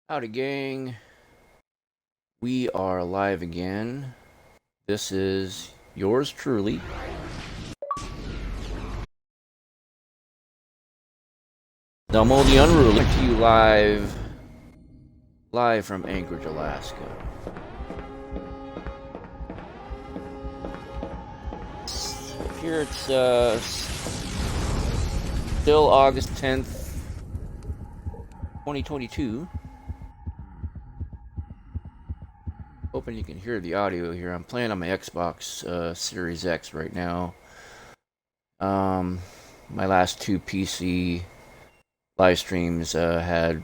Howdy, gang. We are live again. This is yours truly. Dumbo the Unruly, to you live from Anchorage, Alaska. Here it's still August 10th, 2022. Hoping you can hear the audio here. I'm playing on my Xbox Series X right now. My last two PC live streams had,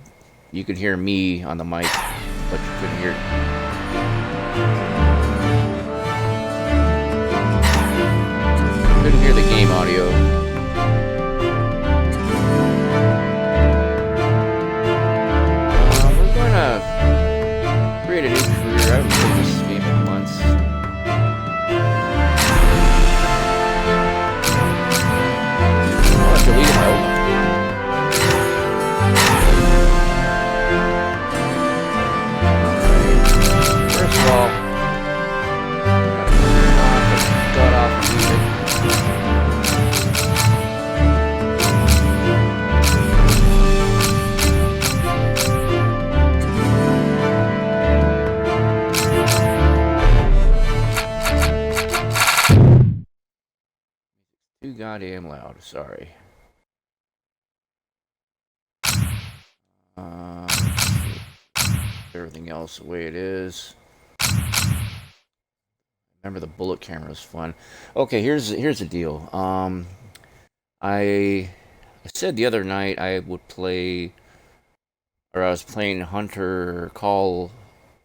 you could hear me on the mic, but you couldn't hear the game audio. We're gonna create a new career. I haven't played this game in months. I'll delete my old one. First of all, gotta turn off the god-awful music. Too goddamn loud, sorry. Everything else the way it is. Remember, the bullet camera is fun. Okay, here's the deal. I said the other night I would play, or I was playing Hunter Call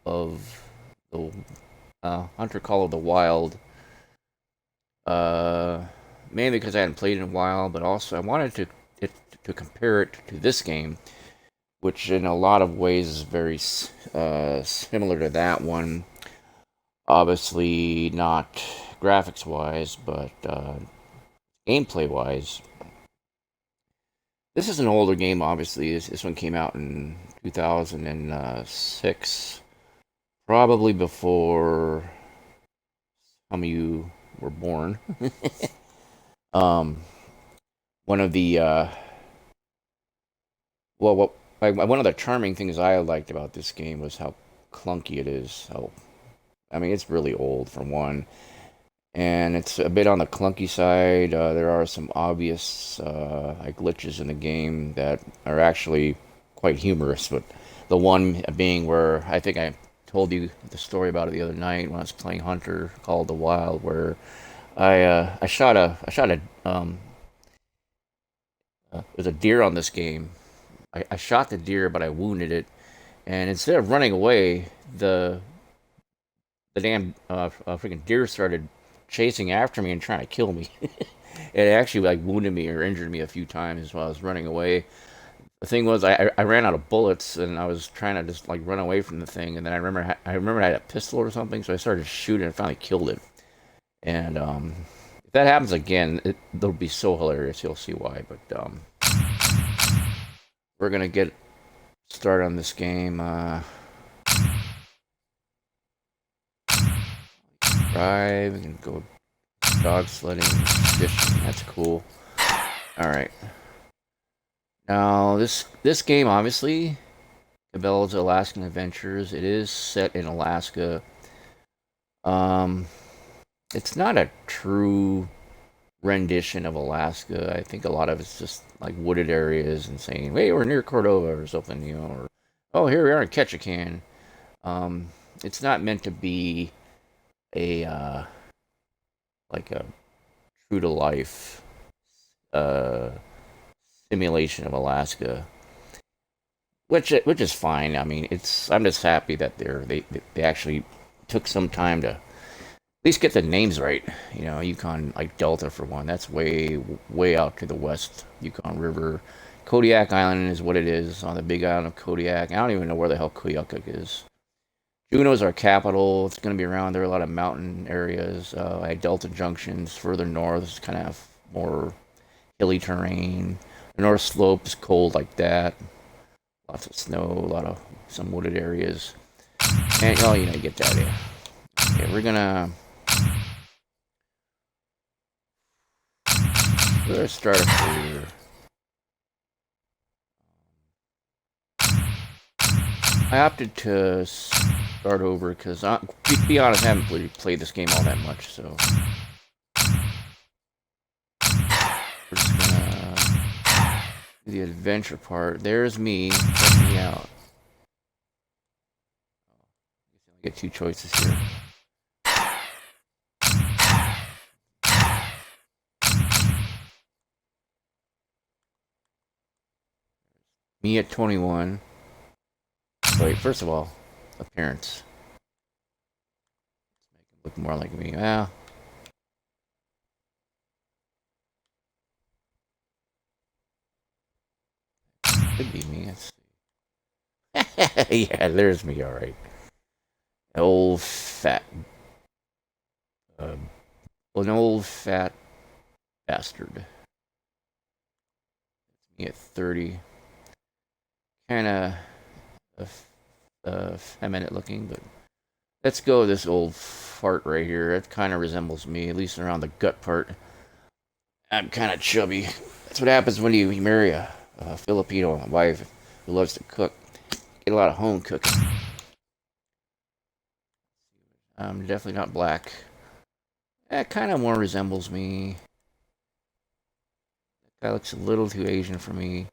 of the Wild. Mainly because I hadn't played in a while, but also I wanted to compare it to this game, which in a lot of ways is very similar to that one. Obviously not graphics-wise, but gameplay-wise. This is an older game, obviously. This one came out in 2006, probably before some of you were born. One of the one of the charming things I liked about this game was how clunky it is. I mean, it's really old for one, and it's a bit on the clunky side. There are some obvious glitches in the game that are actually quite humorous, but the one being where I think I told you the story about it the other night when I was playing Hunter Called the Wild, where I shot a there's a deer on this game. I shot the deer, but I wounded it, and instead of running away, the damn freaking deer started chasing after me and trying to kill me. It actually like wounded me or injured me a few times while I was running away. The thing was, I ran out of bullets, and I was trying to just like run away from the thing, and then I remember I had a pistol or something, so I started shooting and finally killed it. And if that happens again, it'll be so hilarious. You'll see why. But we're gonna get started on this game. Drive. We can go dog sledding, fishing. That's cool. All right. Now this game, obviously, Cabela's Alaskan Adventures. It is set in Alaska. It's not a true rendition of Alaska. I think a lot of it's just like wooded areas and saying, "Hey, we're near Cordova" or something, or "Oh, here we are in Ketchikan." It's not meant to be a like a true to life simulation of Alaska, which is fine. I mean, I'm just happy that they actually took some time to least get the names right. Yukon, like Delta for one. That's way out to the west. Yukon River. Kodiak Island is what it is on the big island of Kodiak. I don't even know where the hell Koyukuk is. Juneau's our capital. It's going to be around there. A lot of mountain areas. I had Delta Junctions further north. It's kind of more hilly terrain. The North Slope is cold like that. Lots of snow. A lot of some wooded areas. And oh, you get that. Yeah. Okay, we're gonna start up here. I opted to start over because, to be honest, I haven't really played this game all that much, so we're just gonna do the adventure part. There's me. Check me out. I get two choices here. Me at 21. Wait, first of all, appearance. Let's make him look more like me. Well, could be me. Let's see. Yeah, there's me. All right. Old fat. An old fat bastard. Me at 30. Kind of feminine looking, but let's go with this old fart right here. It kind of resembles me, at least around the gut part. I'm kind of chubby. That's what happens when you marry a Filipino wife who loves to cook. Get a lot of home cooking. I'm definitely not black. That kind of more resembles me. That guy looks a little too Asian for me.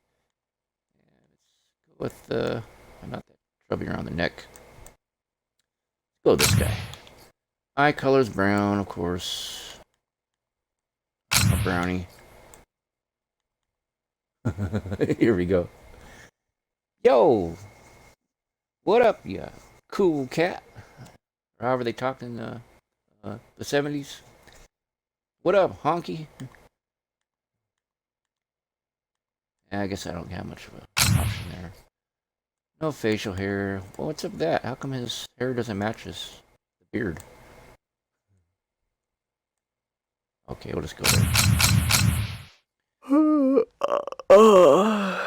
Let's go with I'm not that chubby around the neck. Let's go with this guy. Eye color's brown, of course. A brownie. Here we go. Yo! What up, you cool cat? Or however they talked in the 70s. What up, honky? I guess I don't have much of an option there. No facial hair. Well, what's up with that? How come his hair doesn't match his beard? Okay, we'll just go there. Are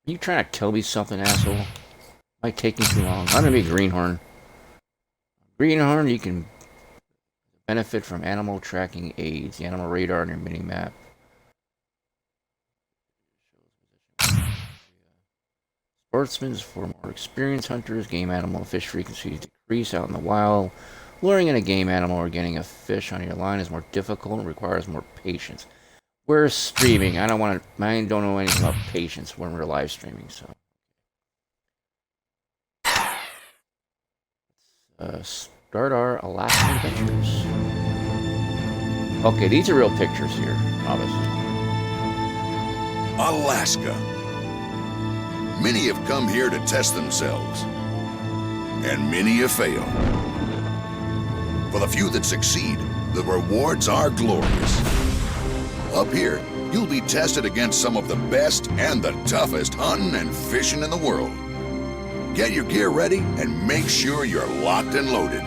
you trying to tell me something, asshole? Might take me too long. I'm gonna be greenhorn. Greenhorn, you can benefit from animal tracking aids, the animal radar on your mini map. Sportsmen is for more experienced hunters. Game animal fish frequencies decrease out in the wild. Luring in a game animal or getting a fish on your line is more difficult and requires more patience. We're streaming. I don't know anything about patience when we're live streaming, so. Start our Alaskan adventures. Okay, these are real pictures here, obviously. Alaska. Many have come here to test themselves, and many have failed. For the few that succeed, the rewards are glorious. Up here, you'll be tested against some of the best and the toughest hunting and fishing in the world. Get your gear ready and make sure you're locked and loaded.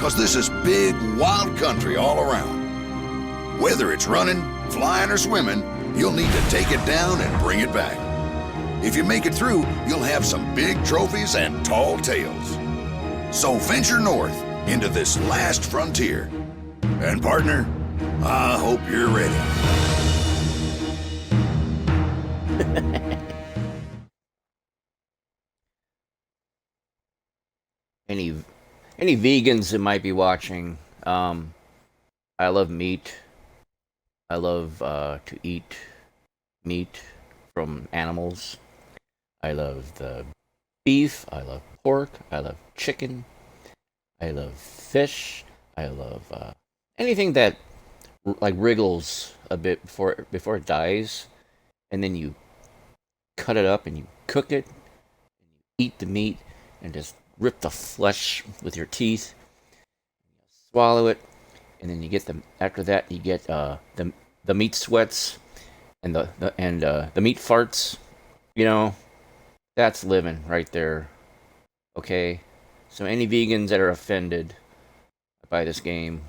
Cause this is big, wild country all around. Whether it's running, flying, or swimming, you'll need to take it down and bring it back. If you make it through, you'll have some big trophies and tall tales. So venture north into this last frontier. And partner, I hope you're ready. Any vegans that might be watching, I love meat. I love to eat meat from animals. I love the beef. I love pork. I love chicken. I love fish. I love anything that like wriggles a bit before it dies, and then you cut it up and you cook it, and you eat the meat, and just rip the flesh with your teeth, swallow it, and then you get the after that you get the meat sweats and the meat farts, you know. That's living right there. Okay, so any vegans that are offended by this game,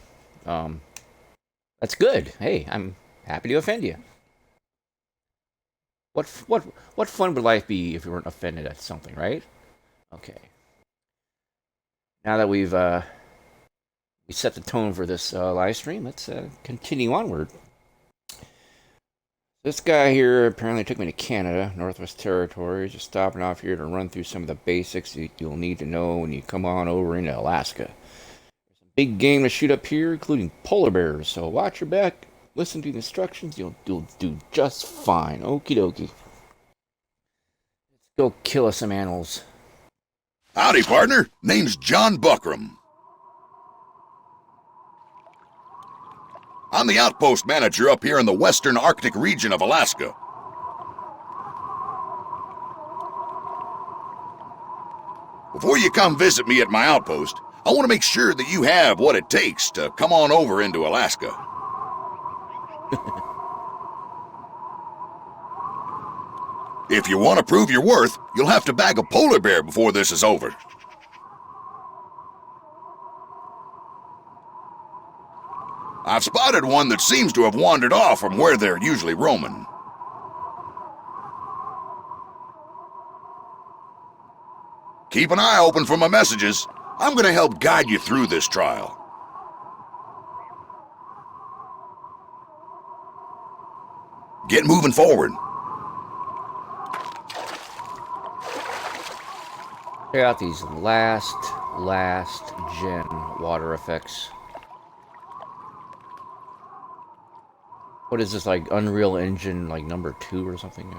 um, that's good. Hey, I'm happy to offend you. What fun would life be if we weren't offended at something, right? Okay. Now that we set the tone for this live stream, let's continue onward. This guy here apparently took me to Canada, Northwest Territories. Just stopping off here to run through some of the basics you'll need to know when you come on over into Alaska. There's a big game to shoot up here, including polar bears. So watch your back, listen to the instructions. You'll do just fine. Okie dokie. Let's go kill us some animals. Howdy, partner. Name's John Buckram. I'm the outpost manager up here in the western Arctic region of Alaska. Before you come visit me at my outpost, I want to make sure that you have what it takes to come on over into Alaska. If you want to prove your worth, you'll have to bag a polar bear before this is over. I've spotted one that seems to have wandered off from where they're usually roaming. Keep an eye open for my messages. I'm going to help guide you through this trial. Get moving forward. Check out these last gen water effects. What is this, like Unreal Engine, like number 2 or something?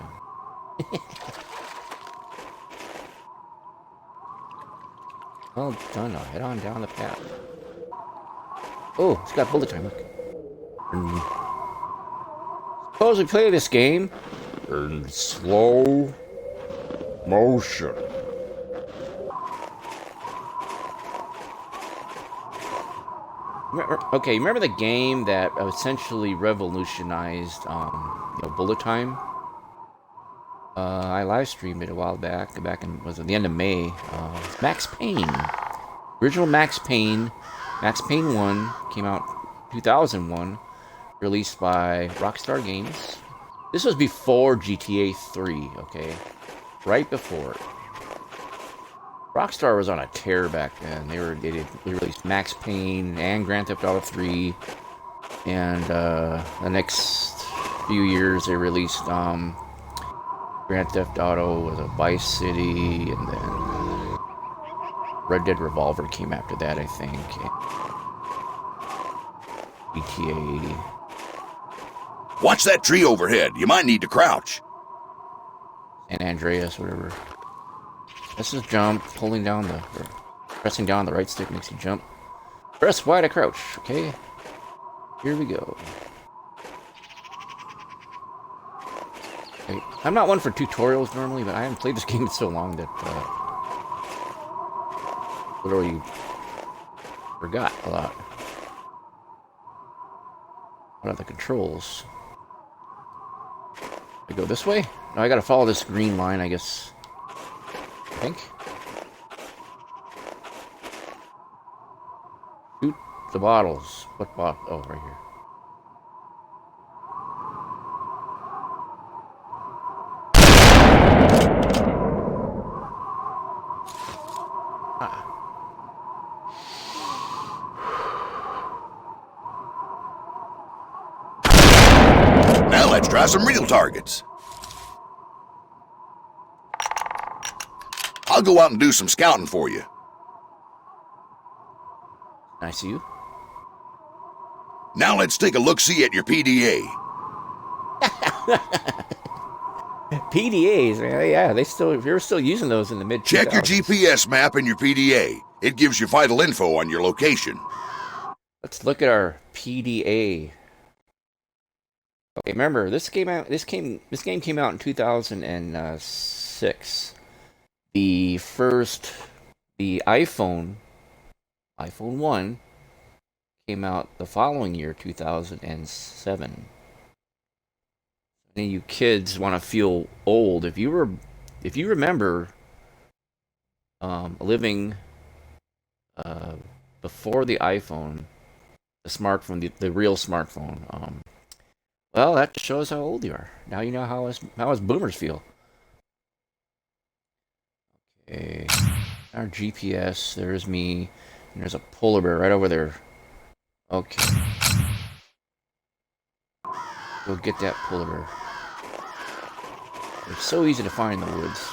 Well done. Now head on down the path. Oh, it's got bullet time. Look. Suppose we play this game in slow motion. Remember the game that essentially revolutionized, bullet time? I live streamed it a while back in, was it the end of May? Max Payne. Original Max Payne. Max Payne 1 came out 2001, released by Rockstar Games. This was before GTA 3, okay? Right before it. Rockstar was on a tear back then. They released Max Payne and Grand Theft Auto 3, and the next few years they released Grand Theft Auto was a Vice City, and then Red Dead Revolver came after that, I think. GTA. Watch that tree overhead. You might need to crouch. San Andreas, whatever. This is jump, pressing down the right stick makes you jump. Press Y to crouch, okay? Here we go. Okay. I'm not one for tutorials normally, but I haven't played this game in so long that literally forgot a lot. What are the controls? I go this way? No, I gotta follow this green line, I guess. I think. Shoot the bottles. What bottle? Oh, right here. Ah. Now let's try some real targets. I'll go out and do some scouting for you. I see you. Now let's take a look-see at your PDA. PDAs, man. Yeah, you're still using those in the mid-2000s. Check your GPS map in your PDA. It gives you vital info on your location. Let's look at our PDA. Okay, remember this game came out in 2006. The iPhone 1 came out the following year, 2007. Any of you kids want to feel old? If you if you remember living before the iPhone, the smartphone, the real smartphone, well, that just shows how old you are. Now you know how us boomers feel. Okay, our GPS. There's me, and there's a polar bear right over there. Okay, go get that polar bear. It's so easy to find in the woods.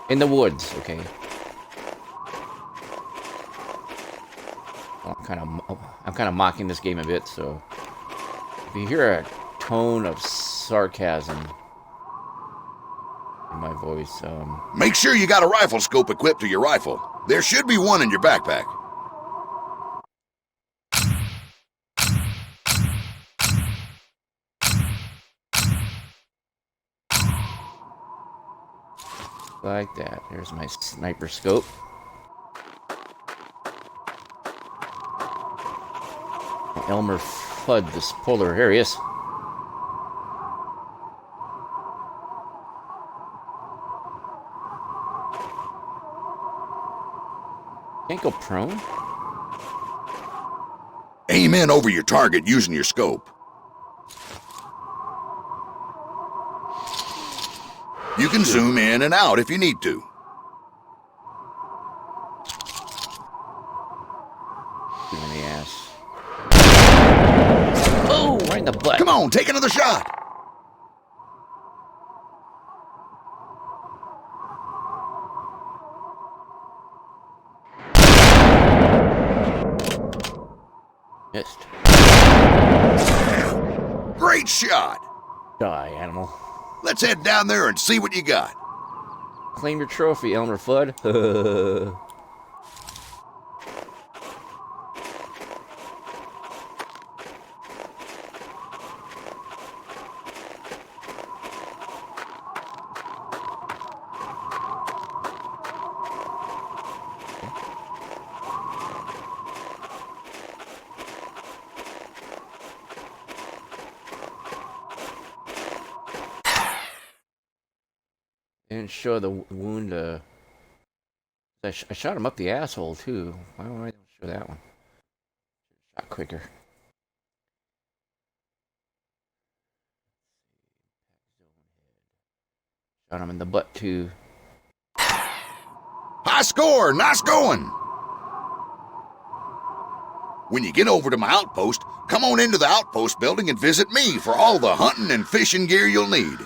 In the woods, okay. I'm kind of mocking this game a bit, so if you hear a tone of sarcasm in my voice, Make sure you got a rifle scope equipped to your rifle. There should be one in your backpack. like that. There's my sniper scope. Elmer Fudd, this polar. Here he is. Can't go prone? Aim in over your target using your scope. You can zoom in and out if you need to. Shoot in the ass. Oh, right in the butt. Come on, take another shot. Missed. Great shot. Die, animal. Let's head down there and see what you got. Claim your trophy, Elmer Fudd. Didn't show the wound. I shot him up the asshole too. Why don't I show that one? Shot quicker. Shot him in the butt too. High score, nice going. When you get over to my outpost, come on into the outpost building and visit me for all the hunting and fishing gear you'll need.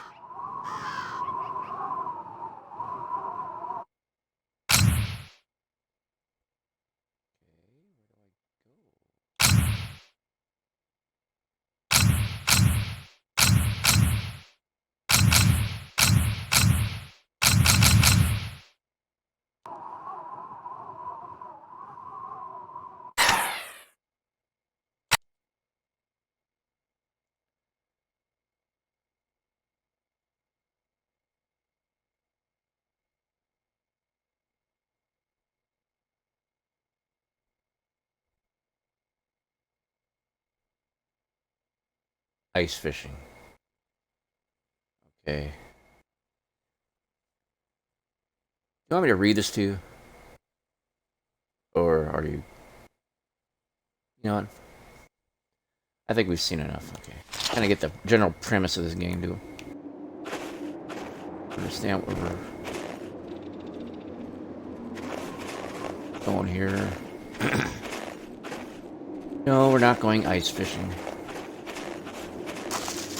Ice fishing. Okay. You want me to read this to you? Or are you... You know what? I think we've seen enough. Okay. Kind of get the general premise of this game, too. Understand what we're going here. No, we're not going ice fishing.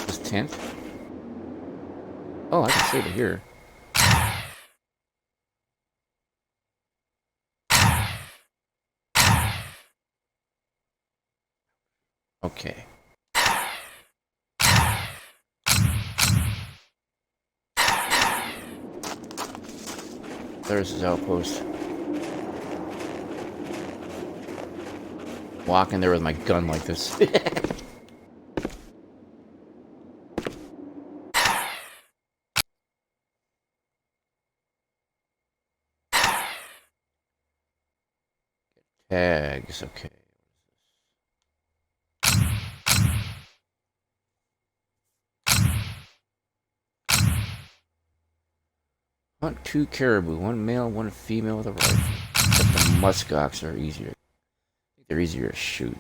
This tent? Oh, I can save it here. Okay. There's his outpost. Walking there with my gun like this. Tags, okay. Hunt 2 caribou, one male, one female with a rifle. But the muskox are easier. They're easier to shoot.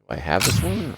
Do I have this one?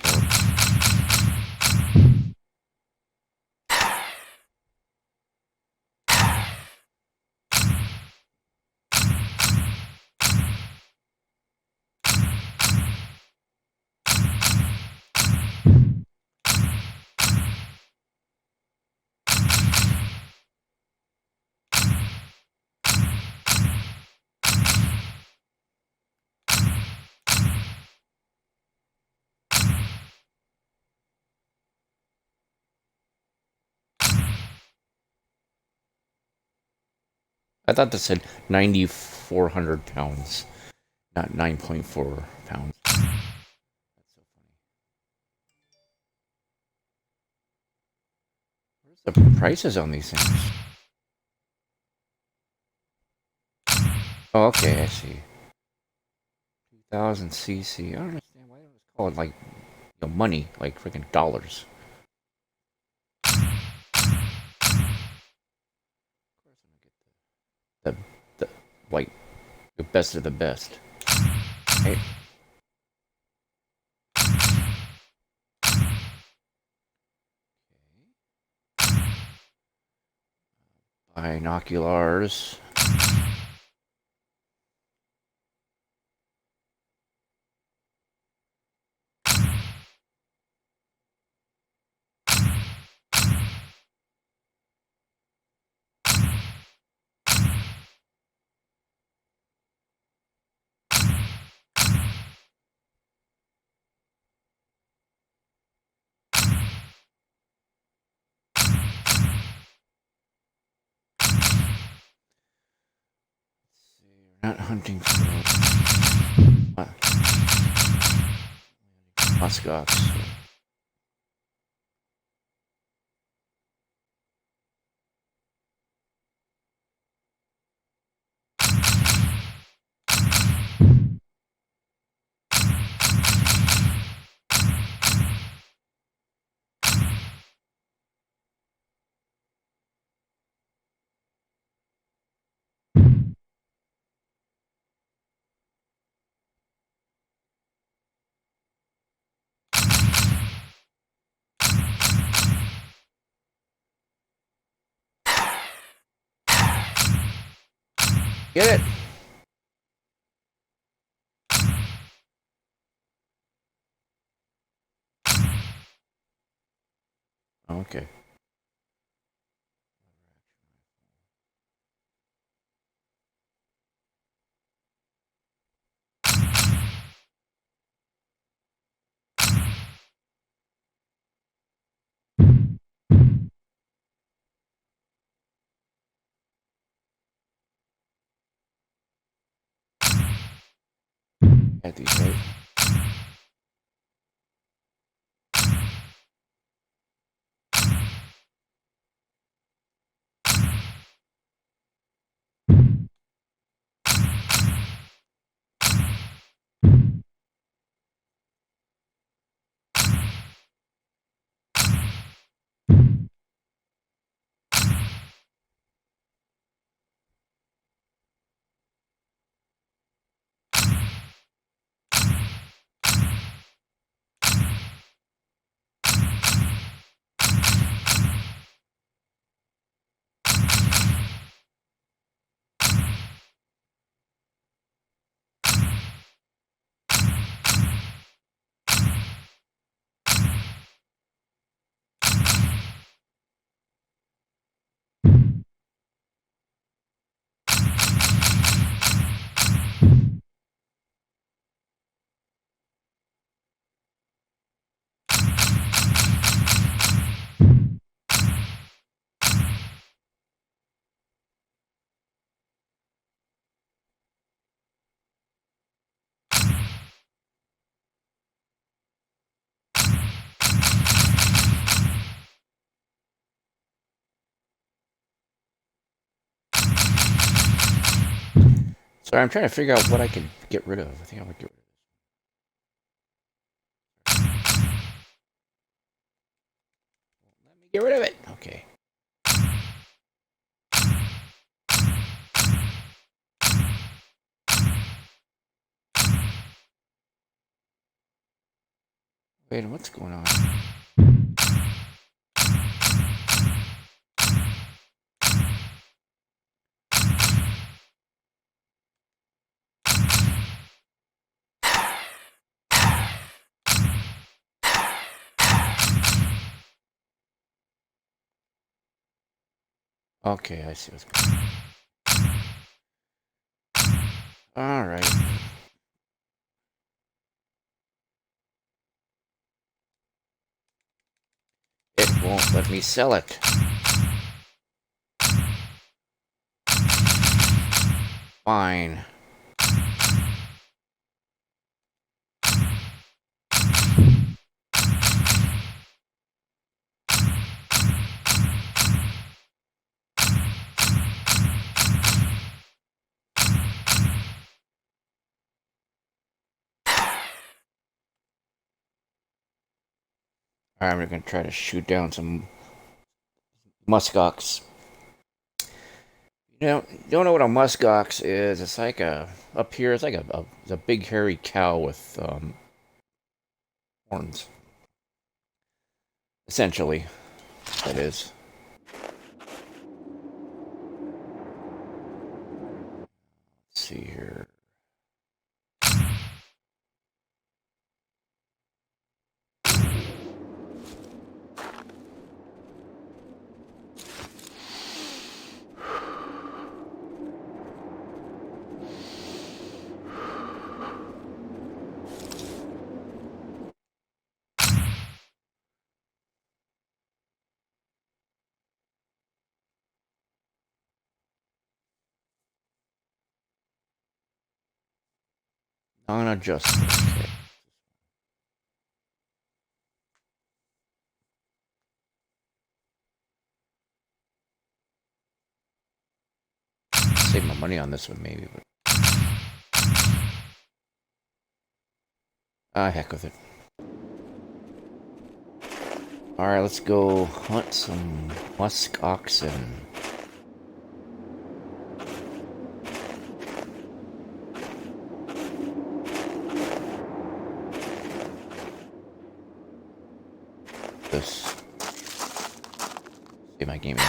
I thought this said 9,400 pounds, not 9.4 pounds. That's so funny. Where's the prices on these things? Oh, okay, I see. 2,000 cc. I don't understand why they don't just call it like, money, like freaking dollars. Of course, I'm gonna get the like the best of the best. Right? Binoculars. We're not hunting for muskox. Get it! Okay. At these, right? Sorry, I'm trying to figure out what I can get rid of. I think I would get rid of Let me get rid of it. Okay. Wait, what's going on? Okay, I see what's going on. All right. It won't let me sell it. Fine. All right, we're gonna try to shoot down some muskox. You know, don't know what a muskox is? It's like up here. It's like a big hairy cow with horns. Essentially, that is. Let's see here. Non-adjustable. Okay. Save my money on this one, maybe, but heck with it. All right, let's go hunt some musk oxen. This. Save my gaming.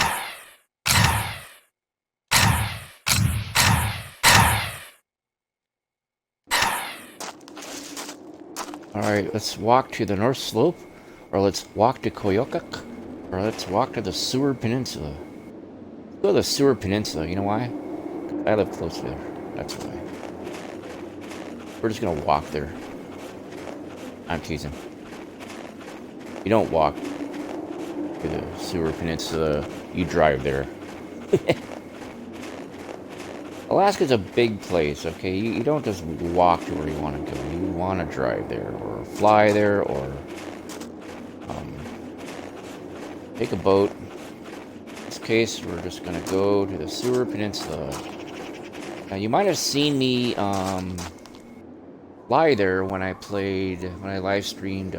Alright, let's walk to the North Slope, or let's walk to Koyokuk, or let's walk to the Seward Peninsula. Let's go to the Seward Peninsula, you know why? I live close there, that's why. We're just gonna walk there. I'm teasing. You don't walk to the Seward Peninsula, you drive there. Alaska's a big place, okay? You don't just walk to where you want to go. You want to drive there, or fly there, or take a boat. In this case, we're just going to go to the Seward Peninsula. Now, you might have seen me fly there when I live streamed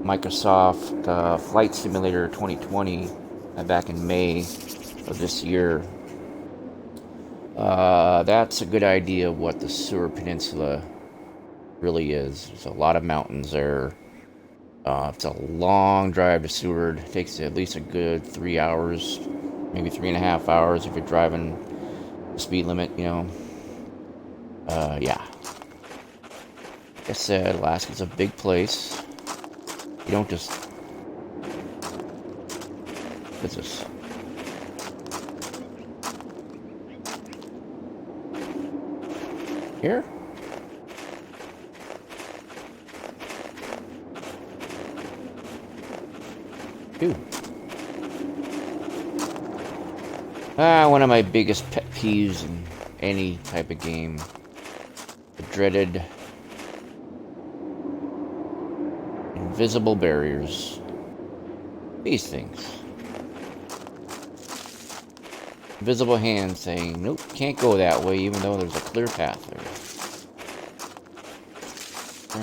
Microsoft Flight Simulator 2020 back in May of this year. That's a good idea of what the Seward Peninsula really is. There's a lot of mountains there. It's a long drive to Seward. It takes at least a good 3 hours, maybe 3.5 hours if you're driving the speed limit, you know. Yeah. Like I said, Alaska's a big place. You don't just... What's this? Here? Dude. One of my biggest pet peeves in any type of game. The dreaded invisible barriers. These things. Invisible hand saying, nope, can't go that way, even though there's a clear path there.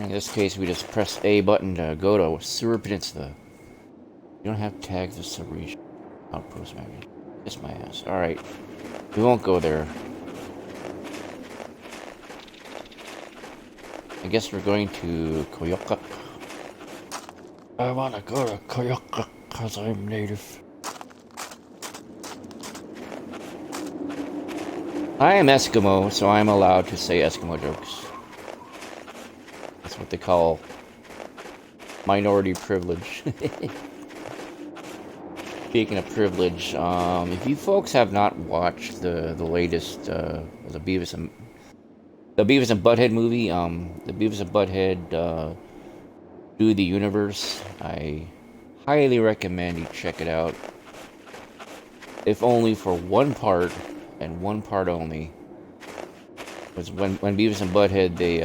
In this case, we just press A button to go to Sewer Peninsula. You don't have tags of sub-region. Outpost maybe. Kiss my ass. Alright. We won't go there. I guess we're going to Koyoka. I wanna go to Koyoka because I'm native. I am Eskimo, so I'm allowed to say Eskimo jokes. That's what they call minority privilege. Speaking of privilege, if you folks have not watched the latest the Beavis and Butthead movie, the Beavis and Butthead Do the Universe, I highly recommend you check it out. If only for one part, and one part only. Was when Beavis and Butthead they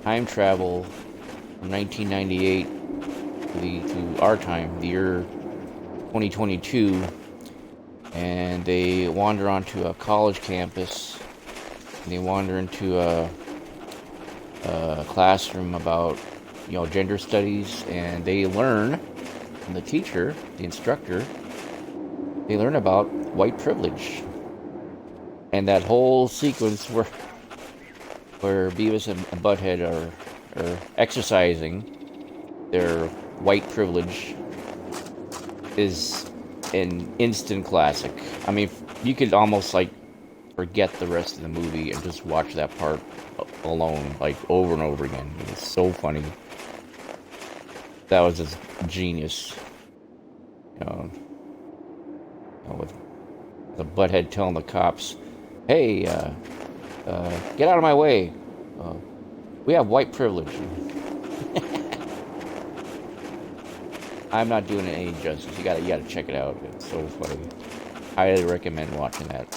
time travel from 1998 to our time, the year 2022, and they wander onto a college campus. And they wander into a classroom about, gender studies, and they learn from the teacher, the instructor. They learn about white privilege, and that whole sequence where Beavis and Butthead are exercising their white privilege is an instant classic. I mean, you could almost forget the rest of the movie and just watch that part alone, over and over again. It's so funny. That was just genius. With the Butthead telling the cops, "Hey, get out of my way. We have white privilege." I'm not doing it any justice. You gotta check it out. It's so funny. Highly recommend watching that.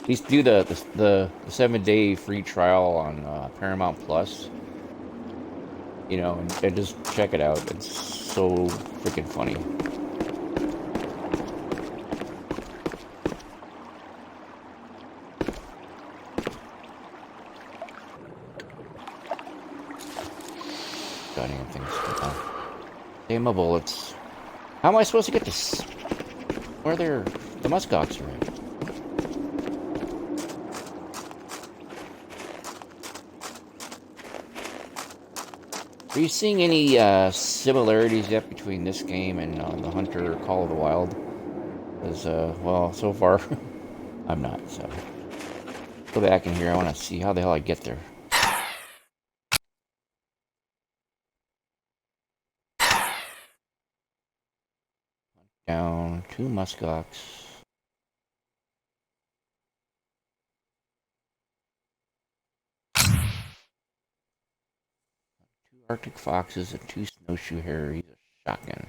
At least do the 7-day free trial on Paramount Plus. And just check it out. It's so freaking funny. Goddamn things. Damn my bullets. How am I supposed to get this? Where they're the Muskox are at? Are you seeing any similarities yet between this game and the Hunter Call of the Wild? Because, well, so far, I'm not, so. Go back in here, I want to see how the hell I get there. Down to Muskox. Arctic foxes and 2 snowshoe hares, a shotgun.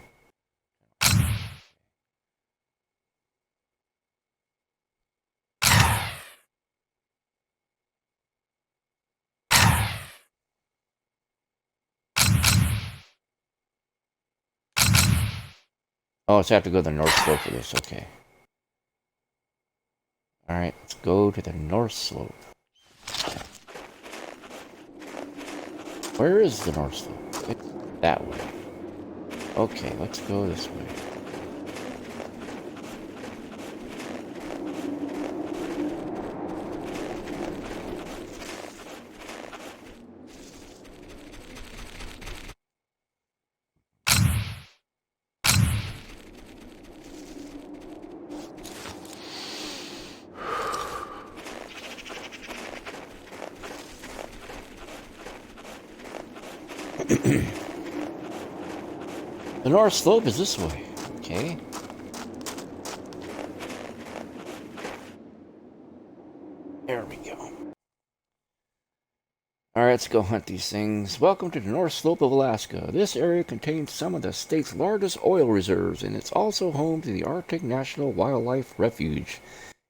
Oh, so I have to go to the North Slope for this, okay. Alright, let's go to the North Slope. Where is the North Slope? It's that way. Okay, let's go this way. The North Slope is this way. Okay. There we go. Alright, let's go hunt these things. Welcome to the North Slope of Alaska. This area contains some of the state's largest oil reserves, and it's also home to the Arctic National Wildlife Refuge.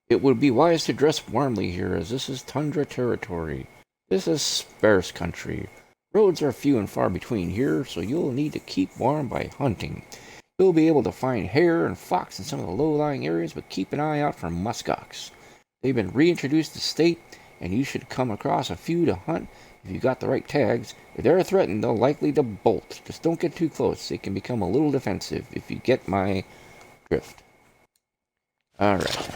It would be wise to dress warmly here, as this is tundra territory. This is sparse country. Roads are few and far between here, so you'll need to keep warm by hunting. You'll be able to find hare and fox in some of the low-lying areas, but keep an eye out for muskox. They've been reintroduced to the state, and you should come across a few to hunt if you got the right tags. If they're threatened, they're likely to bolt. Just don't get too close. They can become a little defensive if you get my drift. Alright.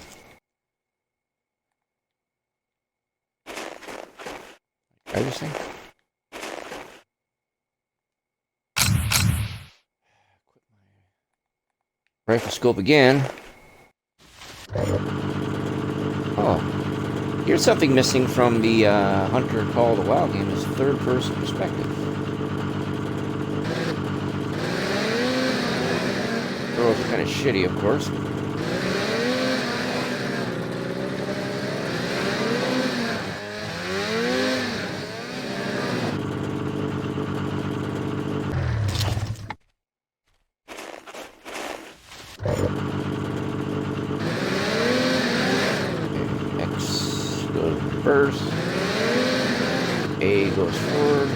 Try this thing. Rifle scope again. Oh, here's something missing from the Hunter Call of the Wild game: is third-person perspective. Throws are kind of shitty, of course. X goes reverse. A goes forward.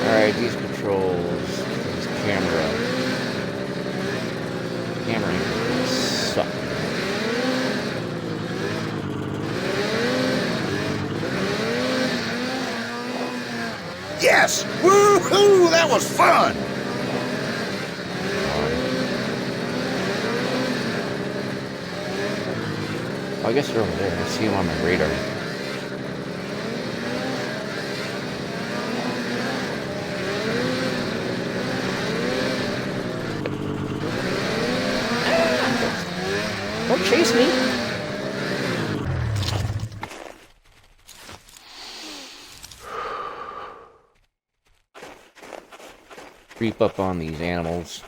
Alright, these controls, this camera angles suck. Yes! Woohoo! That was fun! I guess they're over there. I see them on my radar. Don't chase me. Creep up on these animals.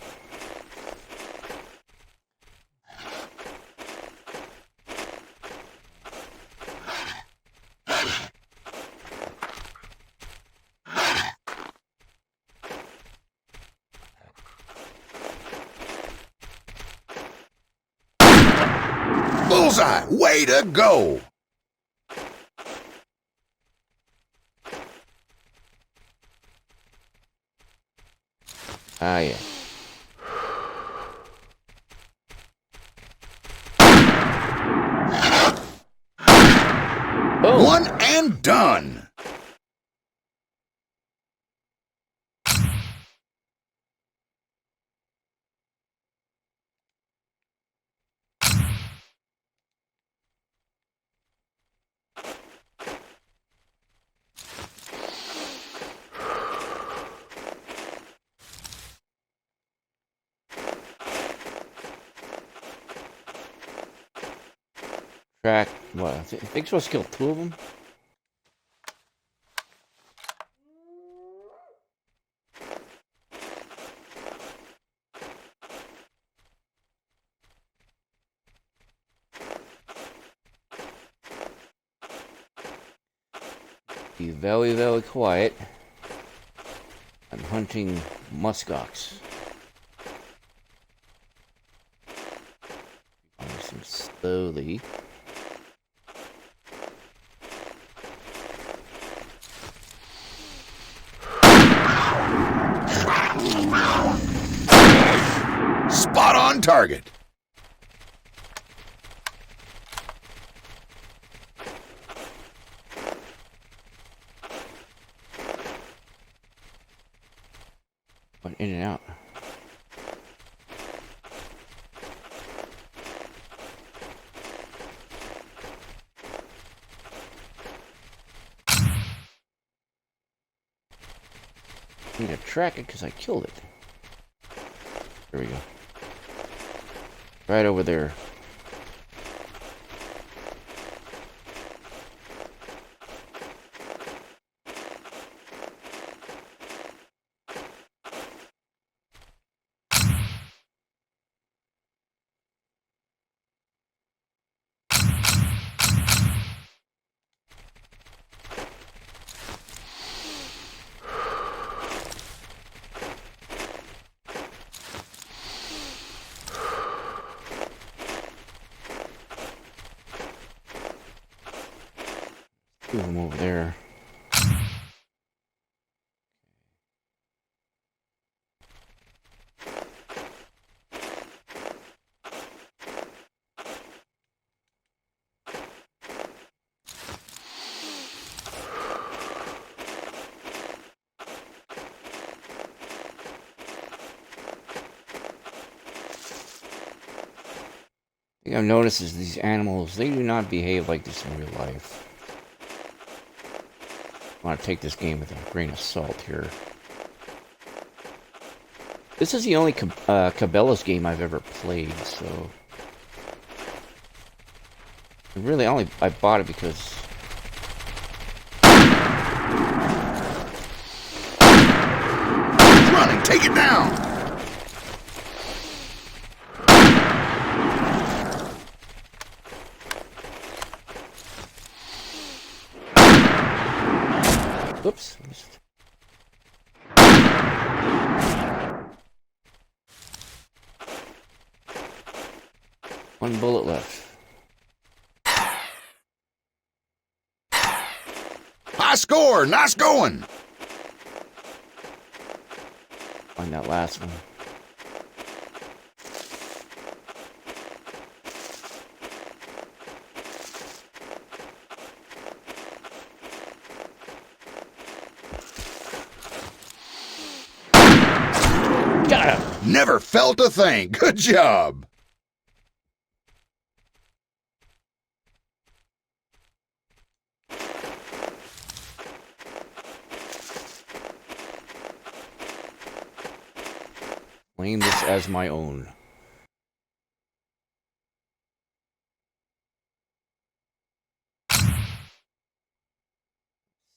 Bullseye! Way to go! Ah, yeah. Boom. One and done! Track. What? I think we're supposed to kill 2 of them. Be very, very quiet. I'm hunting muskox. Moving slowly. Spot on target. Went in and out. I need to track it because I killed it. There we go. Right over there. Two of them over there. The thing I've noticed is these animals, they do not behave like this in real life. I want to take this game with a grain of salt here. This is the only Cabela's game I've ever played, so... Really, I bought it because... It's running! Take it down! Whoops. One bullet left. High score! Nice going! Find that last one. Got him! Never felt a thing. Good job! Claim this as my own.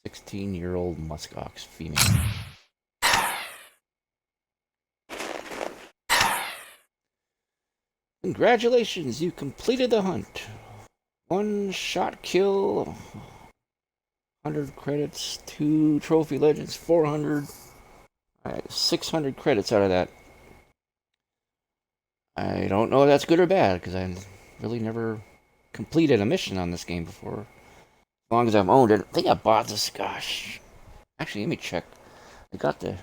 "16-year-old Muskox female." Congratulations, you completed the hunt. 1 shot kill, 100 credits, 2 trophy legends, 400. Alright, 600 credits out of that. I don't know if that's good or bad, because I really never completed a mission on this game before. As long as I've owned it. I think I bought this, gosh. Actually, let me check. I got the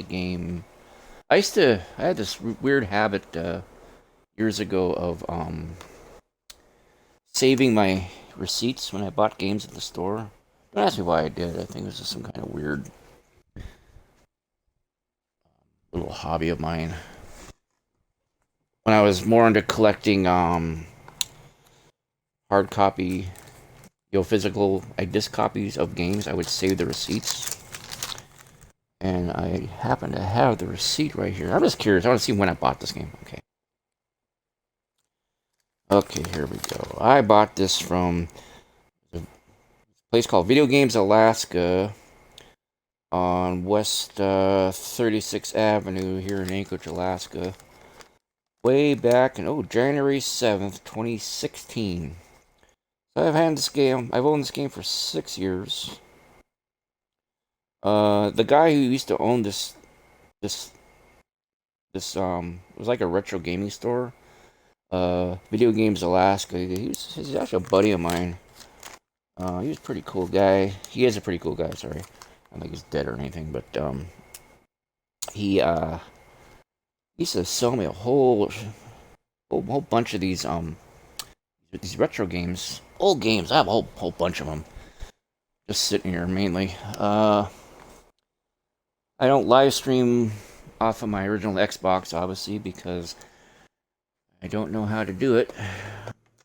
game. I had this weird habit years ago of saving my receipts when I bought games at the store. Don't ask me why I did. I think it was just some kind of weird little hobby of mine. When I was more into collecting hard copy, physical disc copies of games, I would save the receipts. And I happen to have the receipt right here. I'm just curious. I want to see when I bought this game. Okay, here we go. I bought this from a place called Video Games Alaska on West 36th Avenue here in Anchorage, Alaska. Way back in, January 7th, 2016. So I've owned this game for 6 years. The guy who used to own this was like a retro gaming store. Video Games Alaska. He's actually a buddy of mine. He was a pretty cool guy. He is a pretty cool guy, sorry. I don't think he's dead or anything, but he used to sell me a whole bunch of these retro games. Old games. I have a whole bunch of them. Just sitting here mainly. I don't live stream off of my original Xbox, obviously, because I don't know how to do it.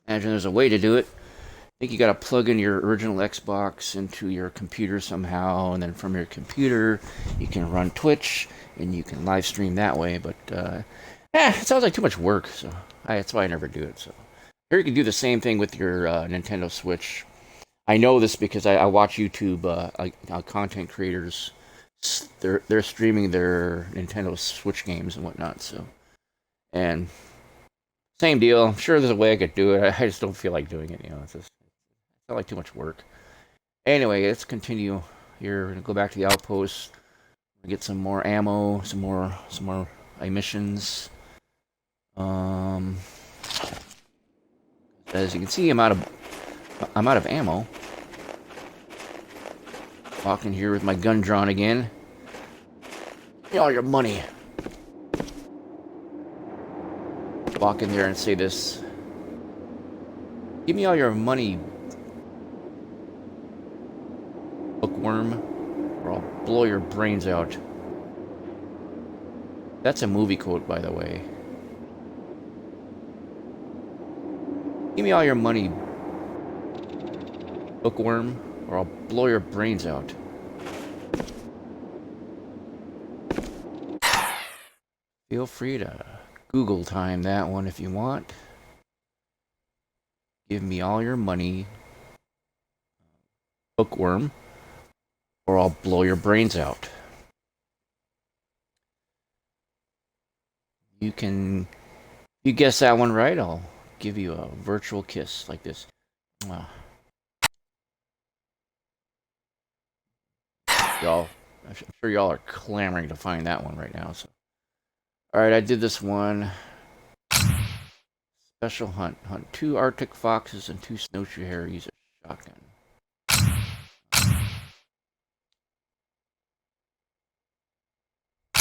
Imagine there's a way to do it. I think you gotta plug in your original Xbox into your computer somehow, and then from your computer, you can run Twitch, and you can live stream that way, but, it sounds like too much work, so that's why I never do it, so. Here you can do the same thing with your Nintendo Switch. I know this because I watch YouTube content creators. They're streaming their Nintendo Switch games and whatnot, so. And same deal. I'm sure there's a way I could do it. I just don't feel like doing it, It's not like too much work. Anyway, let's continue here. We're gonna go back to the outpost. Get some more ammo, some more emissions. As you can see, I'm out of I'm out of ammo. Walking here with my gun drawn again. Give me all your money. Walk in there and say this. Give me all your money, bookworm, or I'll blow your brains out. That's a movie quote, by the way. Give me all your money, bookworm, or I'll blow your brains out. Feel free to Google time that one if you want. Give me all your money, bookworm, or I'll blow your brains out. You guess that one right, I'll give you a virtual kiss like this. Y'all, I'm sure y'all are clamoring to find that one right now. So, all right, I did this one. Special hunt. Hunt 2 Arctic foxes and 2 snowshoe hare. Use a shotgun.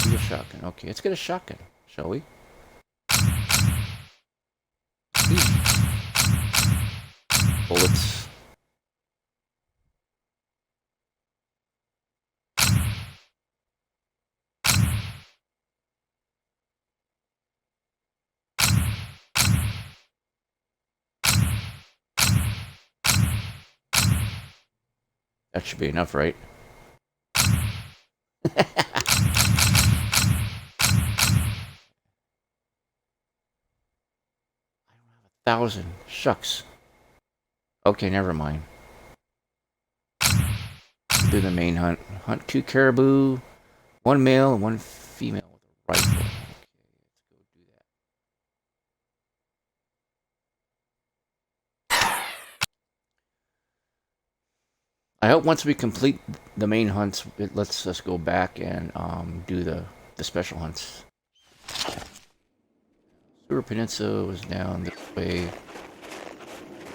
Use a shotgun. Okay, let's get a shotgun, shall we? Bullets. That should be enough, right? 1,000. Shucks. Okay, never mind. Do the main hunt. Hunt 2 caribou, 1 male and 1 female with a rifle. Okay, let's go do that. I hope once we complete the main hunts, it lets us go back and do the special hunts. Sewer Peninsula was down this way,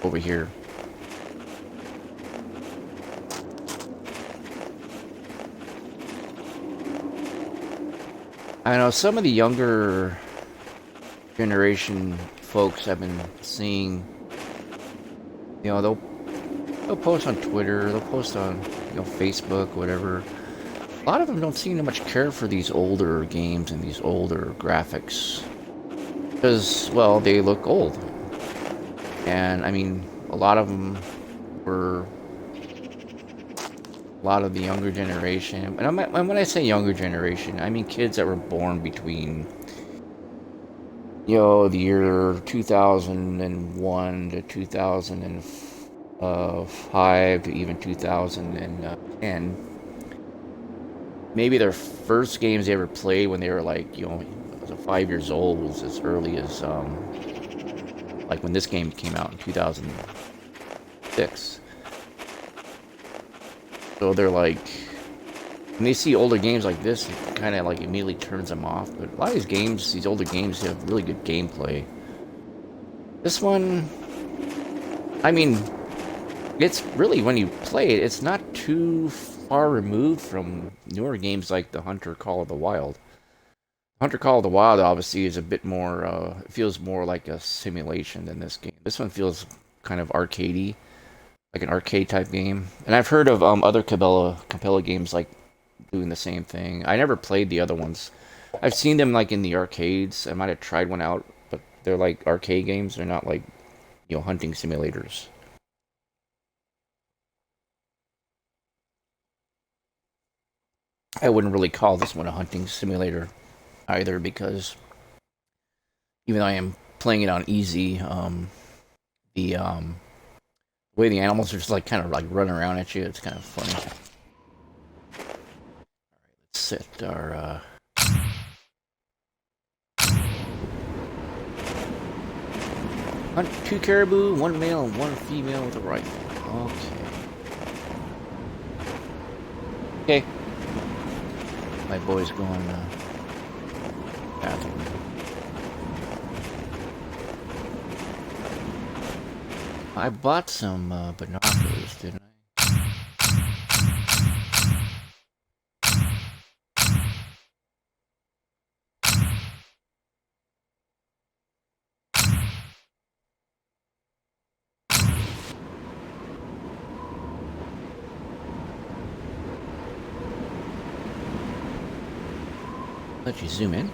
over here. I know some of the younger generation folks I've been seeing, you know, they'll post on Twitter, they'll post on, you know, Facebook, whatever. A lot of them don't seem to much care for these older games and these older graphics. Because, well, they look old. And, I mean, a lot of them were... A lot of the younger generation... And when I say younger generation, I mean kids that were born between... You know, the year 2001 to 2005 to even 2010. Maybe their first games they ever played when they were like, you know, 5 years old was as early as, like when this game came out in 2006. So they're like, when they see older games like this, it kind of like immediately turns them off. But a lot of these games, these older games, have really good gameplay. This one, I mean, it's really, when you play it, it's not too far removed from newer games like the Hunter Call of the Wild. Hunter Call of the Wild obviously is a bit more, it feels more like a simulation than this game. This one feels kind of arcadey, like an arcade type game. And I've heard of other Cabela games like doing the same thing. I never played the other ones. I've seen them like in the arcades. I might have tried one out, but they're like arcade games. They're not like, you know, hunting simulators. I wouldn't really call this one a hunting simulator either, because even though I am playing it on easy, the way the animals are just like kind of like running around at you, it's kind of funny. Alright, let's set our hunt 2 caribou, 1 male and 1 female with a rifle. Okay. My boy's going bathroom. I bought some binoculars, didn't I? Let you zoom in.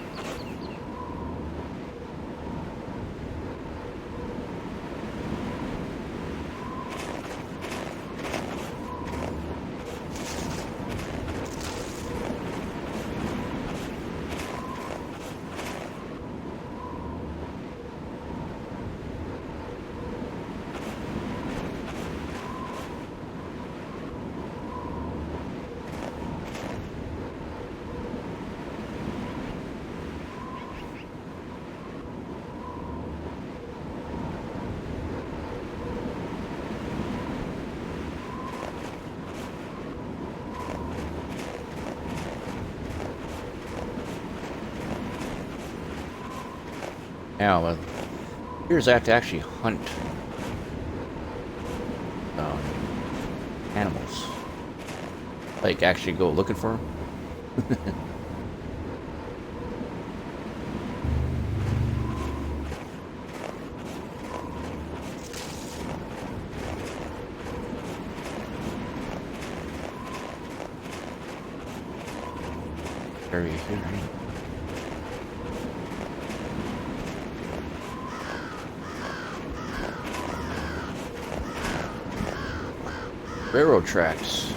Now, here's I have to actually hunt animals. Like, actually go looking for them. Very here. Railroad tracks.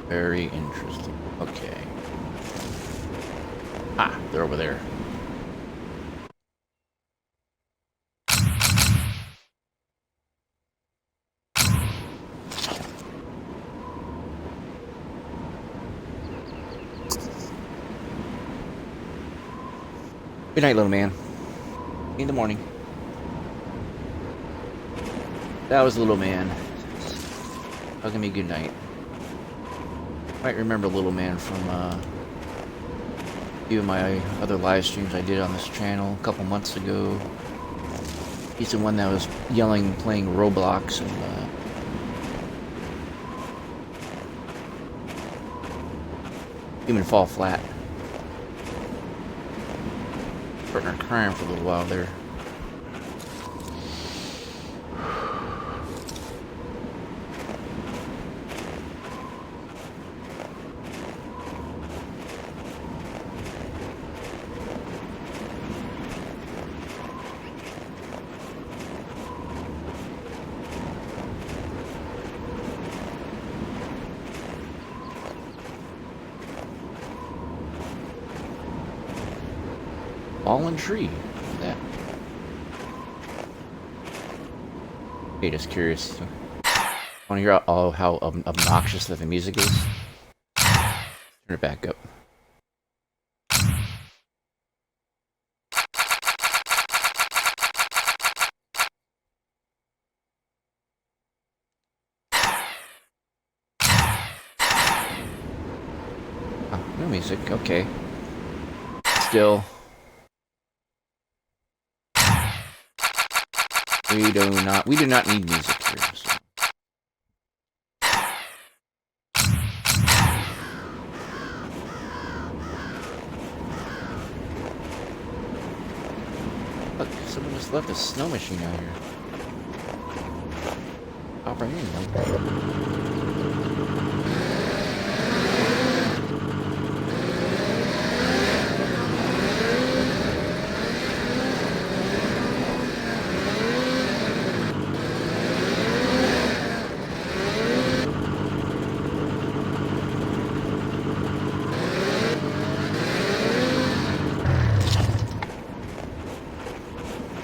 Very interesting. Okay. Ah, they're over there. Good night, little man. In the morning. That was little man. Hugging me good night. Might remember little man from a few of my other live streams I did on this channel a couple months ago. He's the one that was yelling, playing Roblox, and human fall flat. Partner crying for a little while there. Fallen tree. Look at that. Hey, just curious. Want to hear how obnoxious that the music is? Turn it back up. Oh, no music. Okay. Still. We do not need music here. So. Look, someone just left a snow machine out here. Hop right in, though.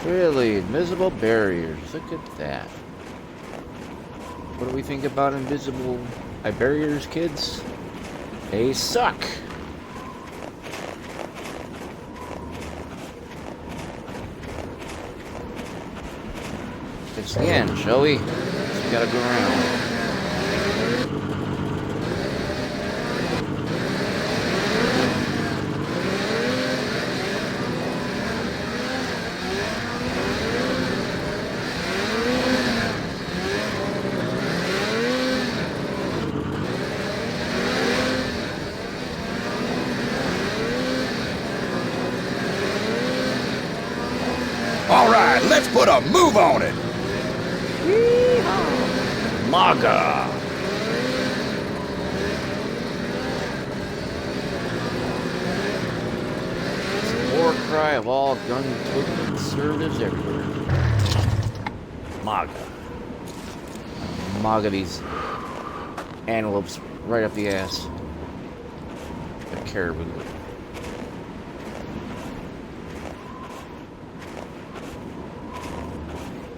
Really, invisible barriers. Look at that. What do we think about invisible barriers, kids? They suck. It's the end, shall we? We gotta go around. Let's put a move on it. MAGA. It's a war cry of all gun-toting conservatives everywhere. MAGA. MAGA these antelopes right up the ass. A caribou.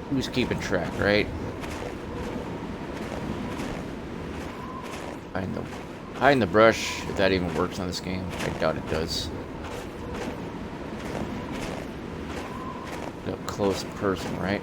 Who's keeping track, right? Hide in the brush, if that even works on this game. I doubt it does. Up close person, right?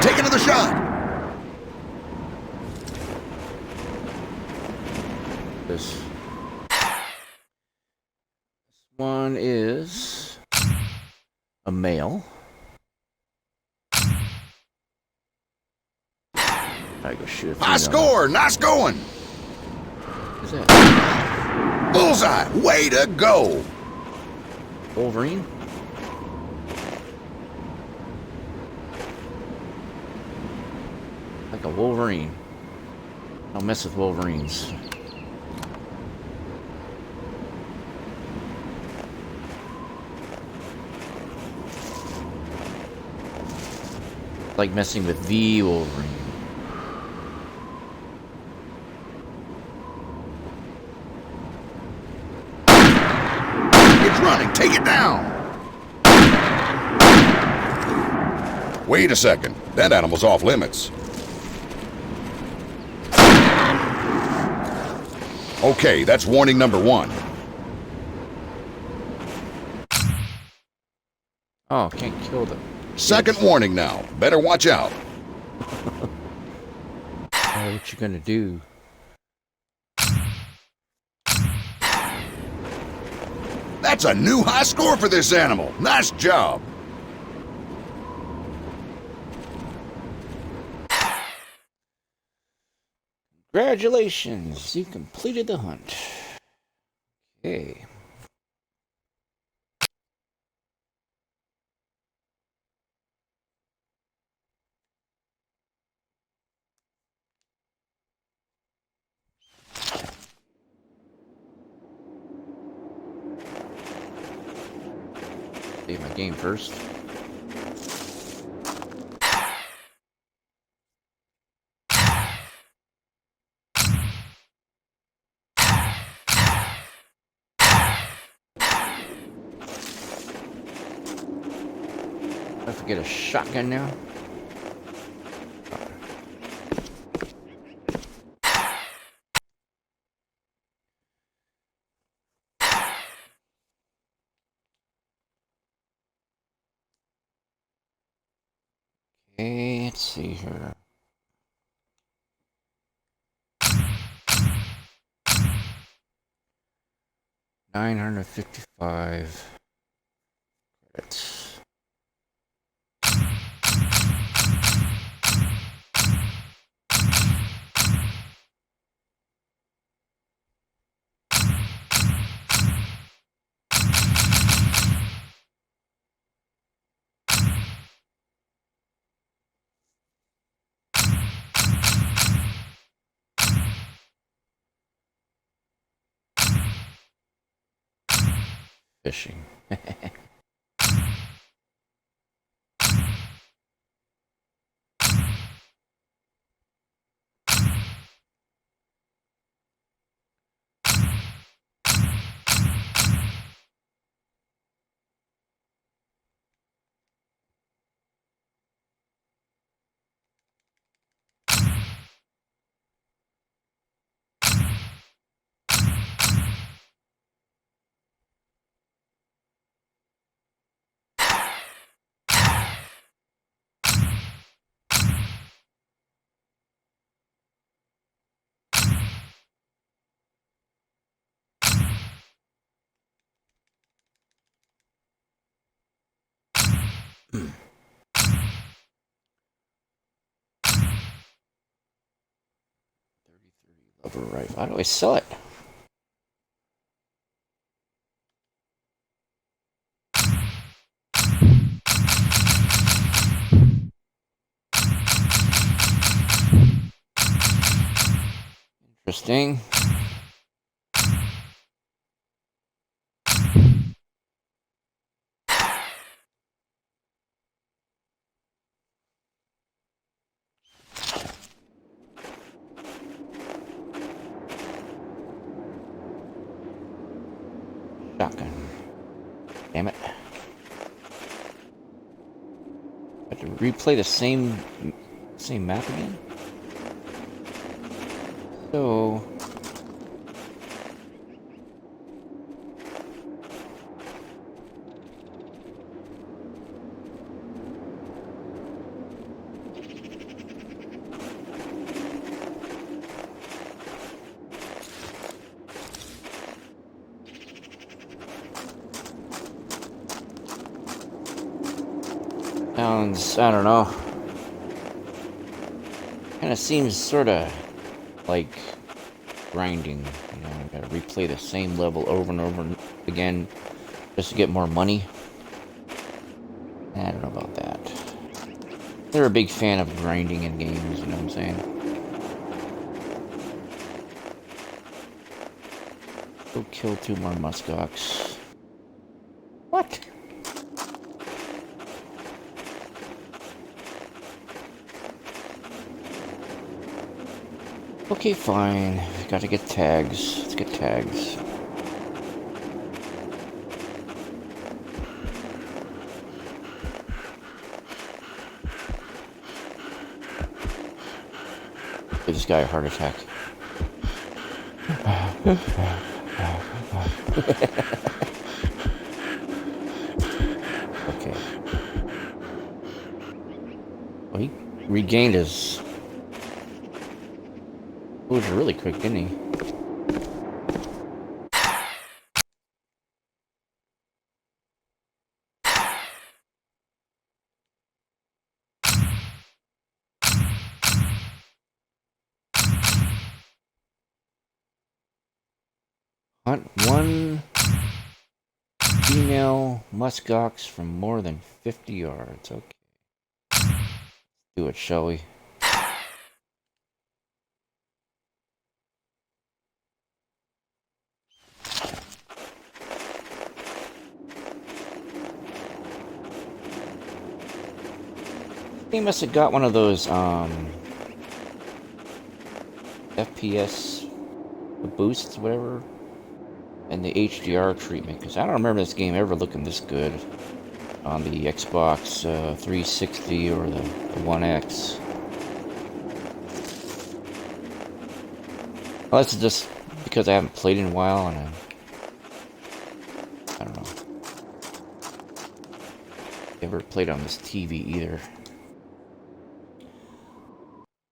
Take another shot. This one is a male. I go shoot. High score. Nice going. What's that? Bullseye. Way to go. Wolverine? Like a Wolverine. Don't mess with Wolverines. Like messing with the Wolverine. It's running. Take it down. Wait a second. That animal's off limits. Okay, that's warning number 1. Oh, can't kill them. Second warning now. Better watch out. Oh, what you gonna do? That's a new high score for this animal. Nice job. Congratulations, you completed the hunt. Okay. Save my game first. I forget a shotgun now. Okay, let's see here. $955 credits. fishing. Rubber rifle. How do I sell it? Interesting. Shotgun. Damn it. I have to replay the same map again? So... sounds, I don't know. Kind of seems sort of like grinding. You know, I gotta replay the same level over and over again just to get more money. I don't know about that. They're a big fan of grinding in games, you know what I'm saying? Go kill 2 more Muskox. What? Okay, fine. Gotta get tags. Let's get tags. Give this guy a heart attack. Okay. Well, he regained his... It was really quick, didn't he? Hunt 1 female muskox from more than 50 yards. Okay. Do it, shall we? They must have got one of those FPS boosts, whatever, and the HDR treatment, because I don't remember this game ever looking this good on the Xbox 360 or the One X. Well, that's just because I haven't played in a while, and I don't know. Never played on this TV either.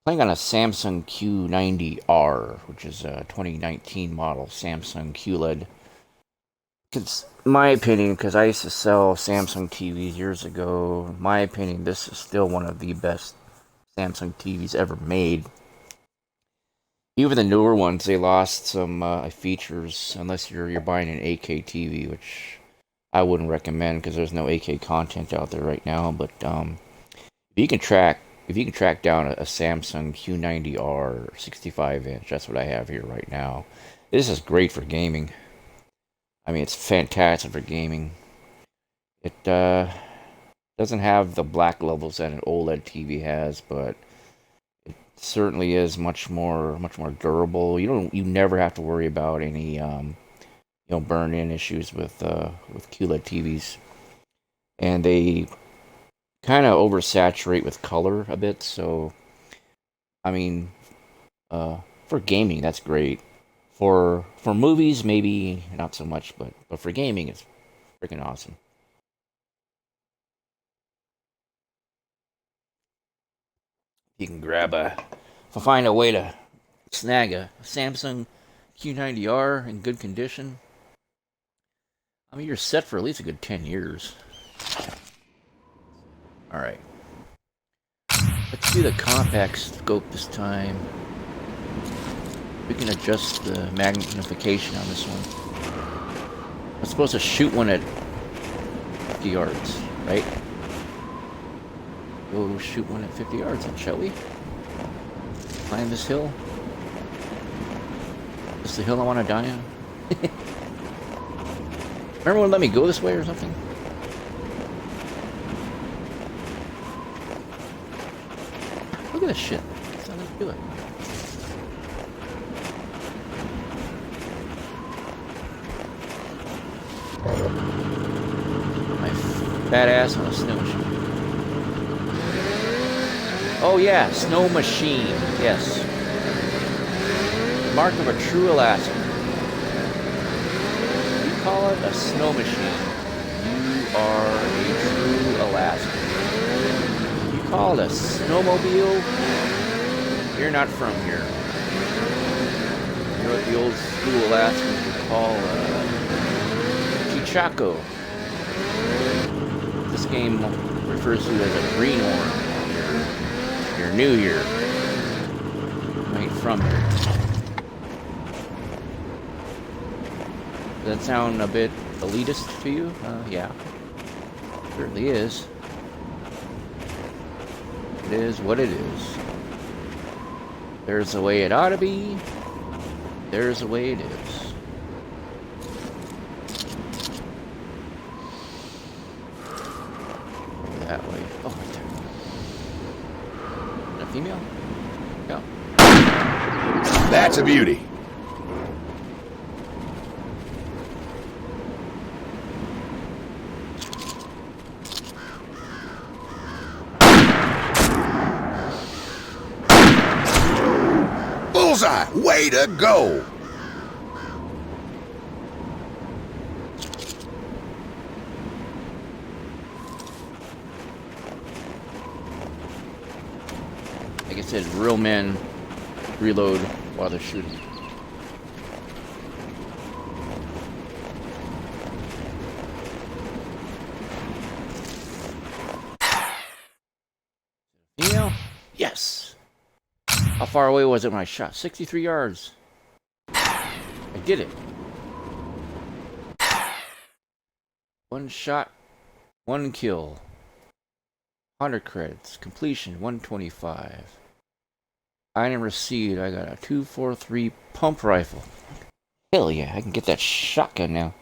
Playing on a Samsung Q90R, which is a 2019 model Samsung QLED. It's my opinion, because I used to sell Samsung TVs years ago. In my opinion, this is still one of the best Samsung TVs ever made. Even the newer ones, they lost some features, unless you're buying an 8K TV, which I wouldn't recommend because there's no 8K content out there right now. But if you can track down a Samsung Q90R 65-inch, that's what I have here right now. This is great for gaming. I mean, it's fantastic for gaming. It doesn't have the black levels that an OLED TV has, but it certainly is much more durable. You never have to worry about any burn-in issues with QLED TVs, and they kind of oversaturate with color a bit. So I mean, for gaming, that's great. For movies, maybe not so much, but for gaming, it's freaking awesome. You can if I find a way to snag a Samsung Q90R in good condition, I mean, you're set for at least a good 10 years. All right, let's do the compact scope this time. We can adjust the magnification on this one. I'm supposed to shoot one at 50 yards, right? Go shoot one at 50 yards then, shall we? Climb this hill. Is this the hill I want to die on? Remember when let me go this way or something? Look at this shit. That's how they do it. My fat ass on a snow machine. Oh yeah, snow machine. Yes. The mark of a true Alaskan. You call it a snow machine. You are a true Alaskan. You call it a snowmobile. You're not from here. You're what the old school Alaskans would call Chichaco. This game refers to as a greenhorn. You're new here. You ain't from here. Does that sound a bit elitist to you? Yeah. Certainly is. It is what it is. There's a way it ought to be. There's a way it is. Over that way. Oh, right there. A female? Yeah. That's a beauty. Bullseye! Way to go! Like I said, real men reload while they're shooting. Female? Yes! How far away was it when I shot? 63 yards. I did it. One shot, one kill. 100 credits. Completion, 125. Item received, I got a 243 pump rifle. Hell yeah, I can get that shotgun now.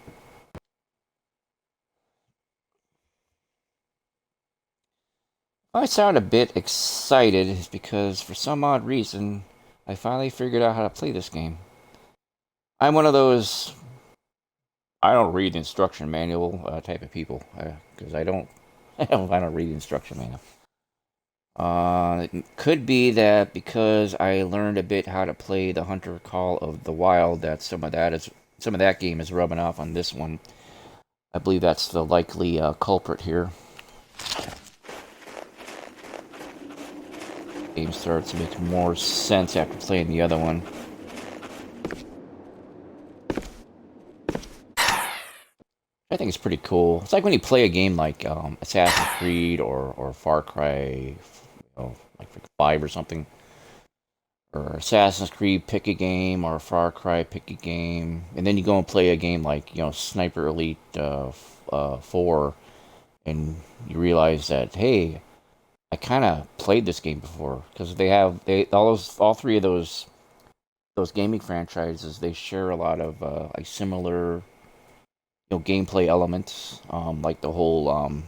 I sound a bit excited is because for some odd reason, I finally figured out how to play this game. I'm one of those I don't read the instruction manual type of people because I don't read the instruction manual. It could be that because I learned a bit how to play the Hunter Call of the Wild, that some of that game is rubbing off on this one. I believe that's the likely culprit here. Game starts to make more sense after playing the other one. I think it's pretty cool. It's like when you play a game like Assassin's Creed or Far Cry, like 5 or something. Or Assassin's Creed, pick a game, or Far Cry, pick a game. And then you go and play a game like, Sniper Elite 4, and you realize that, hey, I kind of played this game before, because all three of those gaming franchises, they share a lot of like similar gameplay elements, like the whole um,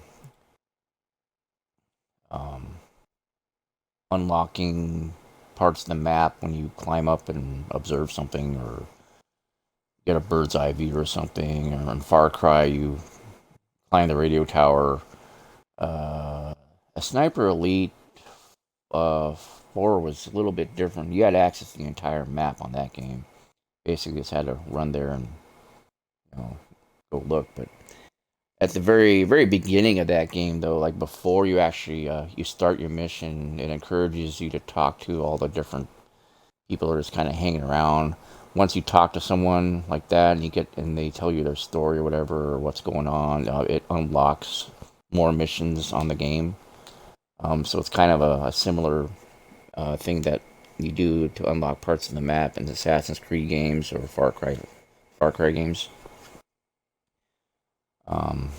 unlocking parts of the map when you climb up and observe something, or get a bird's eye view or something. Or in Far Cry, you climb the radio tower. A Sniper Elite uh, 4 was a little bit different. You had access to the entire map on that game. Basically, just had to run there and you know go look. But at the very very beginning of that game, though, like before you actually you start your mission, it encourages you to talk to all the different people that are just kind of hanging around. Once you talk to someone like that and they tell you their story or whatever or what's going on, it unlocks more missions on the game. So it's kind of a similar thing that you do to unlock parts of the map in Assassin's Creed games or Far Cry games. Um,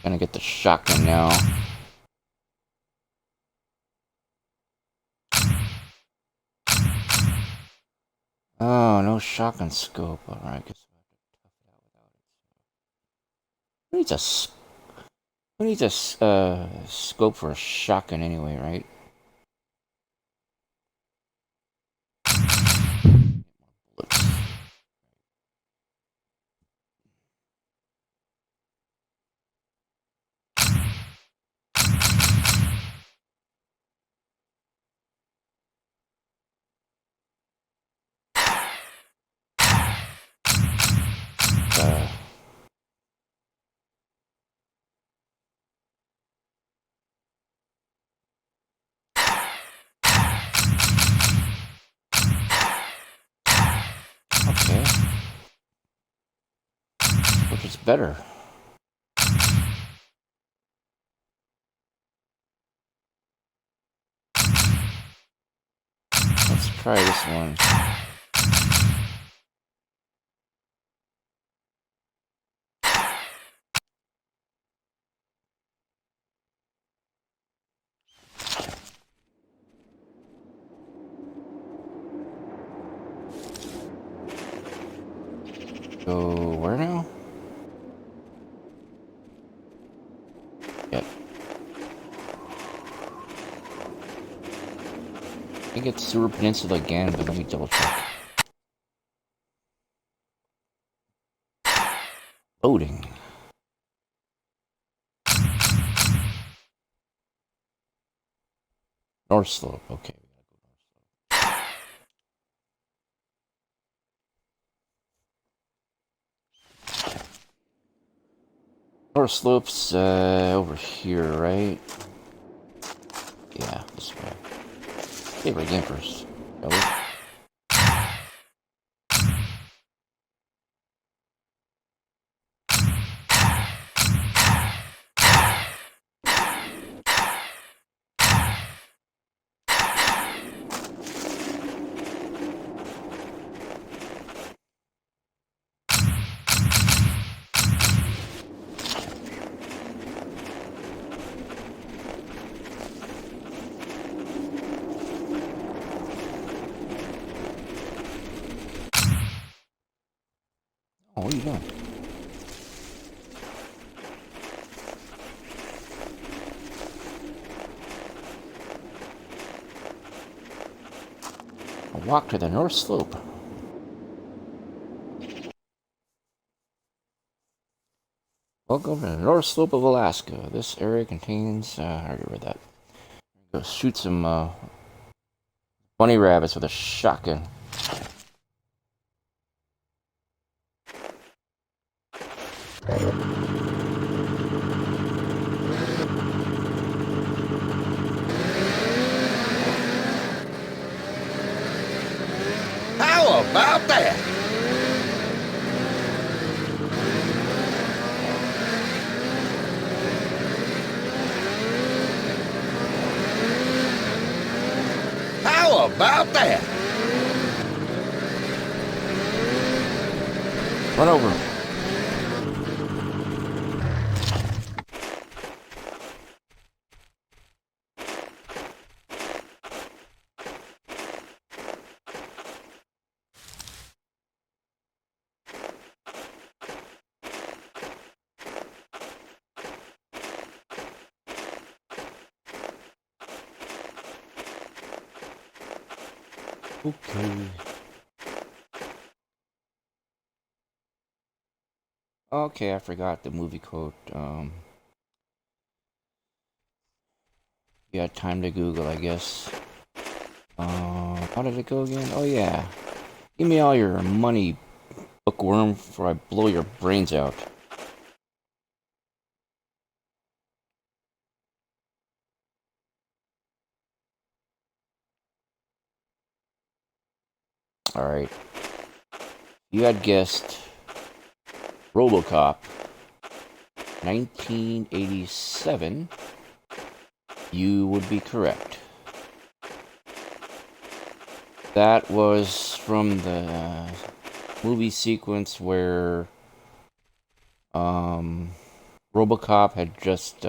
Gonna get the shotgun now. Oh, no shotgun scope. Alright, guess we have to tough it out without it. Who needs a scope for a shotgun anyway, right? Uh, okay. Which is better? Let's try this one. Go where now? Yep. I think it's Sewer Peninsula again, but let me double check. Loading. North Slope. Okay. North Slope's over here, right? Yeah, this way. Favorite game first. Shall we? Oh, what are you doing? A walk to the North Slope. Welcome to the North Slope of Alaska. This area contains. I already read that. Go shoot some bunny rabbits with a shotgun. How about that? How about that? Run over him. Okay. Okay, I forgot the movie quote. You had time to Google, I guess. How did it go again? Oh yeah. Give me all your money, bookworm, before I blow your brains out. Alright. You had guessed RoboCop 1987. You would be correct. That was from the movie sequence where RoboCop had just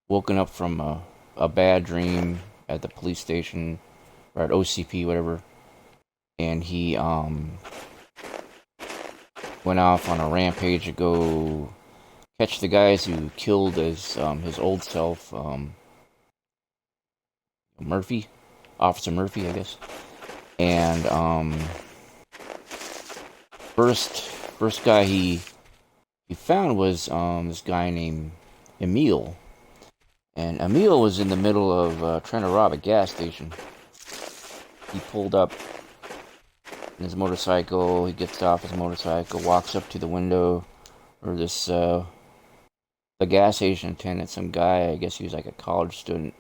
woken up from a bad dream at the police station or at OCP, whatever, and he went off on a rampage to go catch the guys who killed his old self, Murphy, Officer Murphy, I guess. And first guy he found was this guy named Emil. And Emil was in the middle of trying to rob a gas station. He pulled up in his motorcycle. He gets off his motorcycle, walks up to the window, or the gas station attendant, some guy, I guess he was like a college student.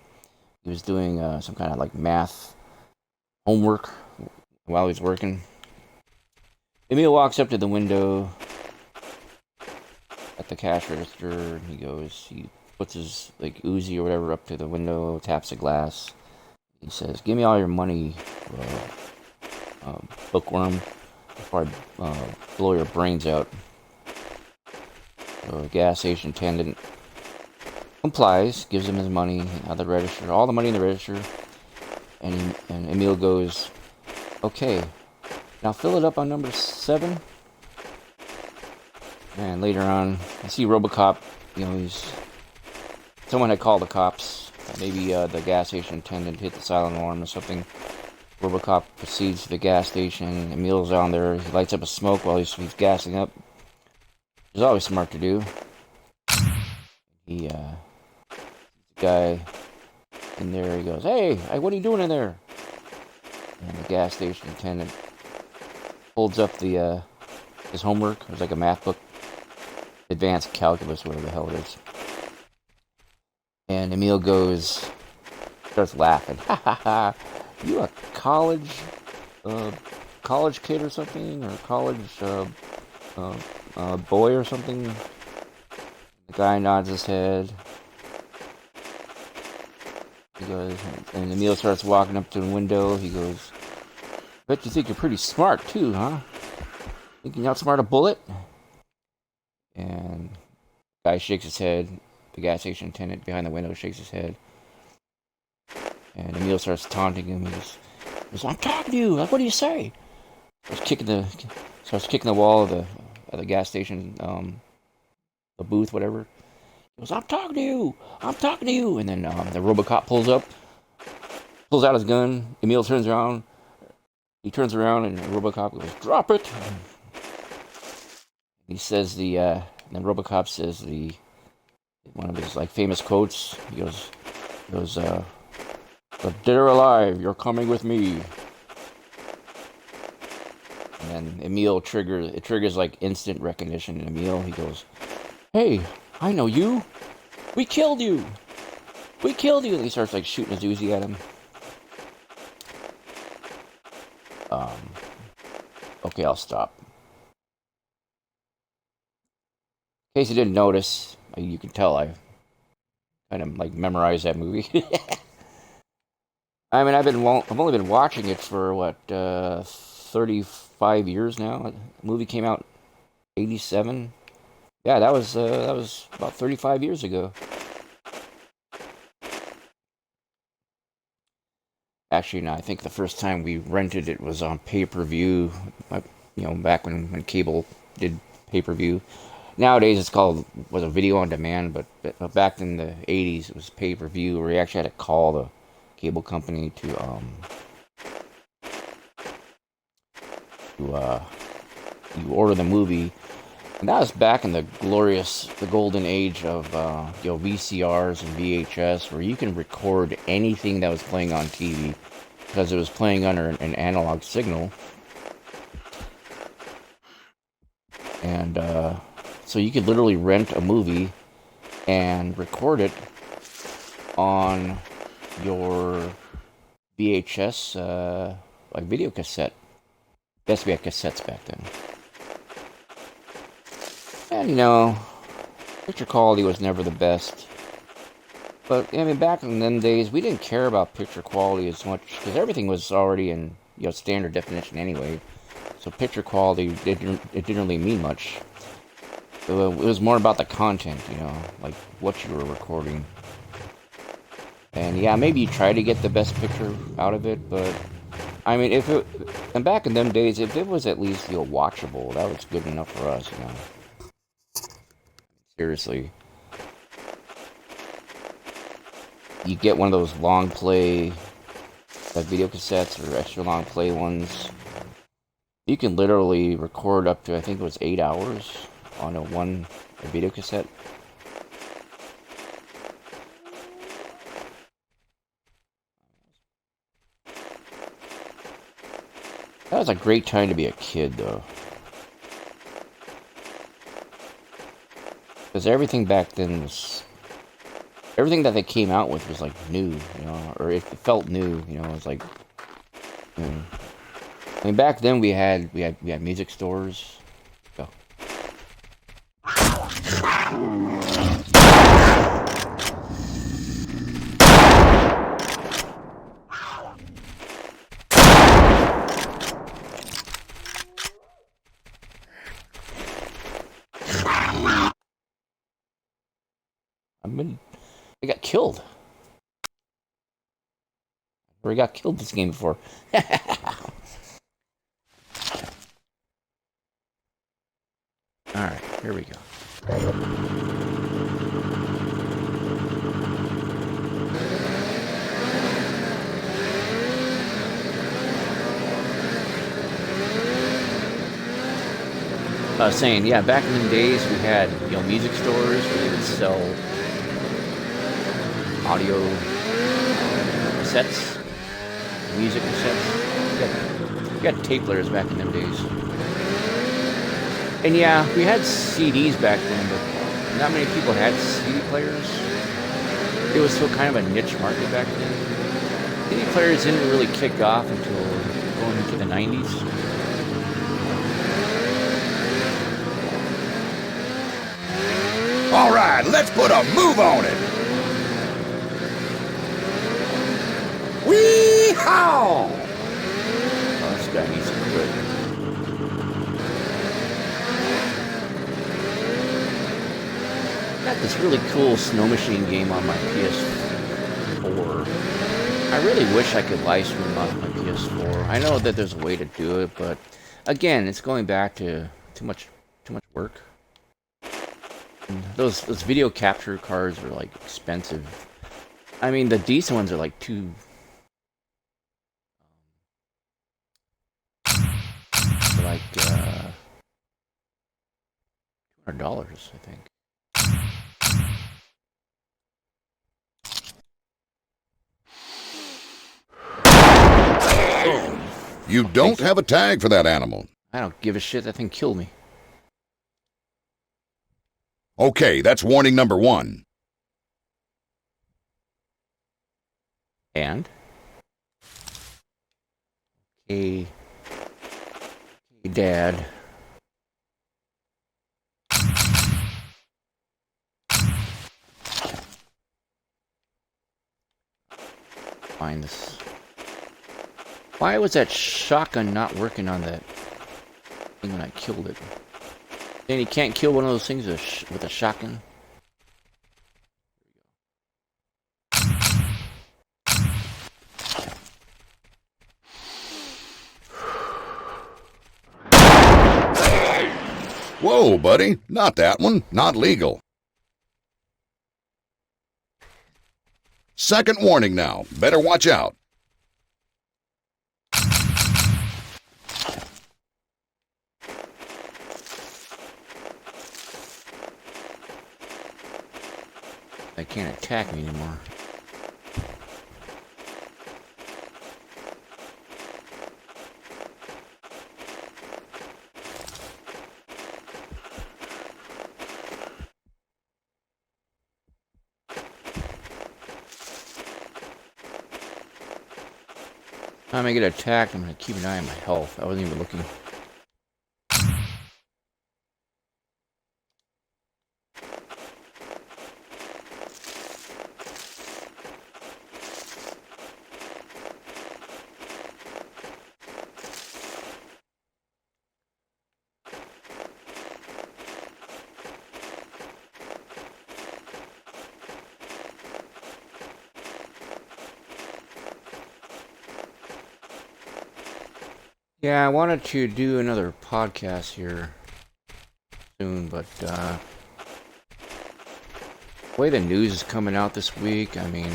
He was doing some kind of like math homework while he was working. Emil walks up to the window at the cash register, and he puts his like Uzi or whatever up to the window, taps the glass. He says, "Give me all your money, bookworm, before I blow your brains out." So the gas station attendant complies, gives him his money out of the register, all the money in the register, and Emil goes, "Okay, now fill it up on number 7. And later on, I see RoboCop. Someone had called the cops. Maybe the gas station attendant hit the silent alarm or something. RoboCop proceeds to the gas station. Emil's on there. He lights up a smoke while he's gassing up. Which is always smart to do. He the guy in there. He goes, "Hey, what are you doing in there?" And the gas station attendant holds up his homework. It was like a math book, advanced calculus, whatever the hell it is. And Emil starts laughing. "Ha ha ha! You a college kid or something, or college boy or something?" The guy nods his head. He goes, and Emil starts walking up to the window. He goes, "Bet you think you're pretty smart too, huh? Think you can outsmart a bullet?" And the guy shakes his head. The gas station attendant behind the window shakes his head. And Emil starts taunting him. He goes, "I'm talking to you. Like, what do you say?" Starts kicking the wall of the gas station, the booth, whatever. He goes, "I'm talking to you. I'm talking to you." And then the RoboCop pulls out his gun. Emil turns around. He turns around, and RoboCop goes, "Drop it." He says and then RoboCop says one of his like famous quotes. He goes, "Dead or alive, you're coming with me." And then Emil triggers like instant recognition in Emil. He goes, "Hey, I know you. We killed you. We killed you." And he starts like shooting his Uzi at him. Okay, I'll stop. In case you didn't notice, you can tell I kind of like memorized that movie. I mean, I've only been watching it for 35 years now. The movie came out 87. Yeah, that was about 35 years ago. Actually, no, I think the first time we rented it was on pay-per-view. Back when cable did pay-per-view. Nowadays it's was a video on demand, but back in the 80s it was pay-per-view, where you actually had to call the cable company to you order the movie. And that was back in the golden age of VCRs and VHS, where you can record anything that was playing on TV because it was playing under an analog signal. And so you could literally rent a movie and record it on your VHS like video cassette. Best we had cassettes back then. And, picture quality was never the best. But, I mean, back in them days, we didn't care about picture quality as much, because everything was already in, standard definition anyway. So picture quality, it didn't really mean much. It was more about the content, like what you were recording. And, yeah, maybe you try to get the best picture out of it, but, I mean, and back in them days, if it was at least, watchable, that was good enough for us, Seriously. You get one of those long play video cassettes or extra long play ones. You can literally record up to, I think it was 8 hours on a video cassette. That was a great time to be a kid, though. Because everything back then was... Everything that they came out with was, like, new, or it felt new, it was like... I mean, back then we had music stores. Go. I got killed. Or I got killed this game before. Alright, here we go. I was saying, yeah, back in the days we had, music stores where you would sell audio cassettes, music cassettes. We got tape players back in them days. And yeah, we had CDs back then, but not many people had CD players. It was still kind of a niche market back then. CD players didn't really kick off until going into the 90s. All right, let's put a move on it. Wee-haw! Oh, this guy needs to quit. I got this really cool snow machine game on my PS4. I really wish I could live stream off my PS4. I know that there's a way to do it, but again, it's going back to too much work. And those video capture cards are like expensive. I mean, the decent ones are like like $200, I think. You don't have a tag for that animal. I don't give a shit. That thing killed me. Okay, that's warning number 1. And? Okay, Dad. Find this. Why was that shotgun not working on that thing when I killed it? Then you can't kill one of those things with a shotgun. Whoa, buddy. Not that one. Not legal. Second warning now. Better watch out. They can't attack me anymore. Time I get attacked, I'm gonna keep an eye on my health. I wasn't even looking. Yeah, I wanted to do another podcast here soon, but the way the news is coming out this week, I mean,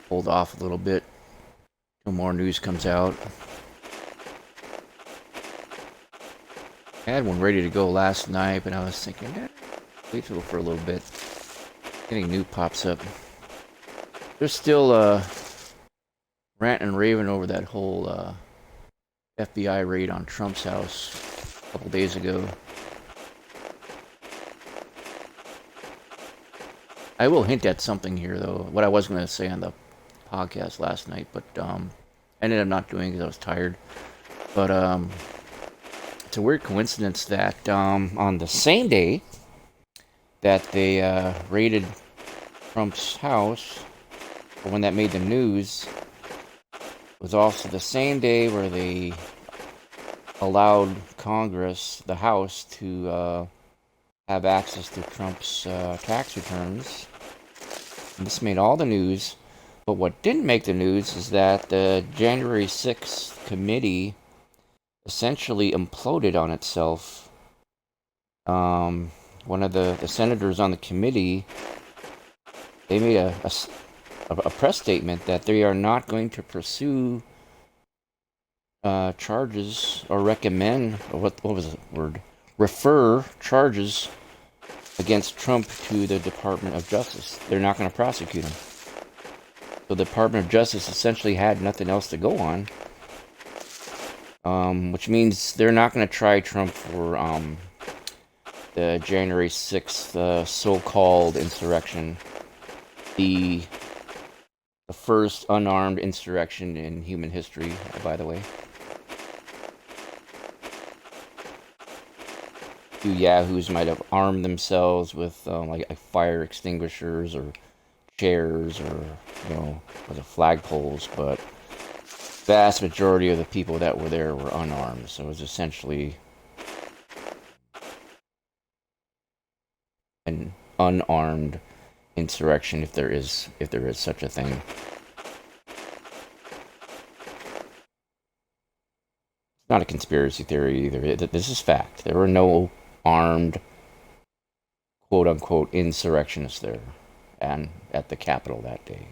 hold off a little bit till more news comes out. I had one ready to go last night, but I was thinking, wait for a little bit. Anything new pops up. There's still ranting and raving over that whole FBI raid on Trump's house a couple days ago. I will hint at something here, though. What I was going to say on the podcast last night, but I ended up not doing because I was tired. But it's a weird coincidence that on the same day that they raided Trump's house, or when that made the news, was also the same day where they allowed Congress, the House, to have access to Trump's tax returns. And this made all the news. But what didn't make the news is that the January 6th committee essentially imploded on itself. One of the senators on the committee, they made a press statement that they are not going to pursue charges or recommend, or what was the word? Refer charges against Trump to the Department of Justice. They're not going to prosecute him. So the Department of Justice essentially had nothing else to go on. Which means they're not going to try Trump for the January 6th so-called insurrection. The first unarmed insurrection in human history, by the way. Few yahoos might have armed themselves with like fire extinguishers or chairs or, was it flagpoles, but vast majority of the people that were there were unarmed, so it was essentially an unarmed insurrection, if there is such a thing. It's not a conspiracy theory either. This is fact. There were no armed, quote-unquote, insurrectionists there and at the Capitol that day.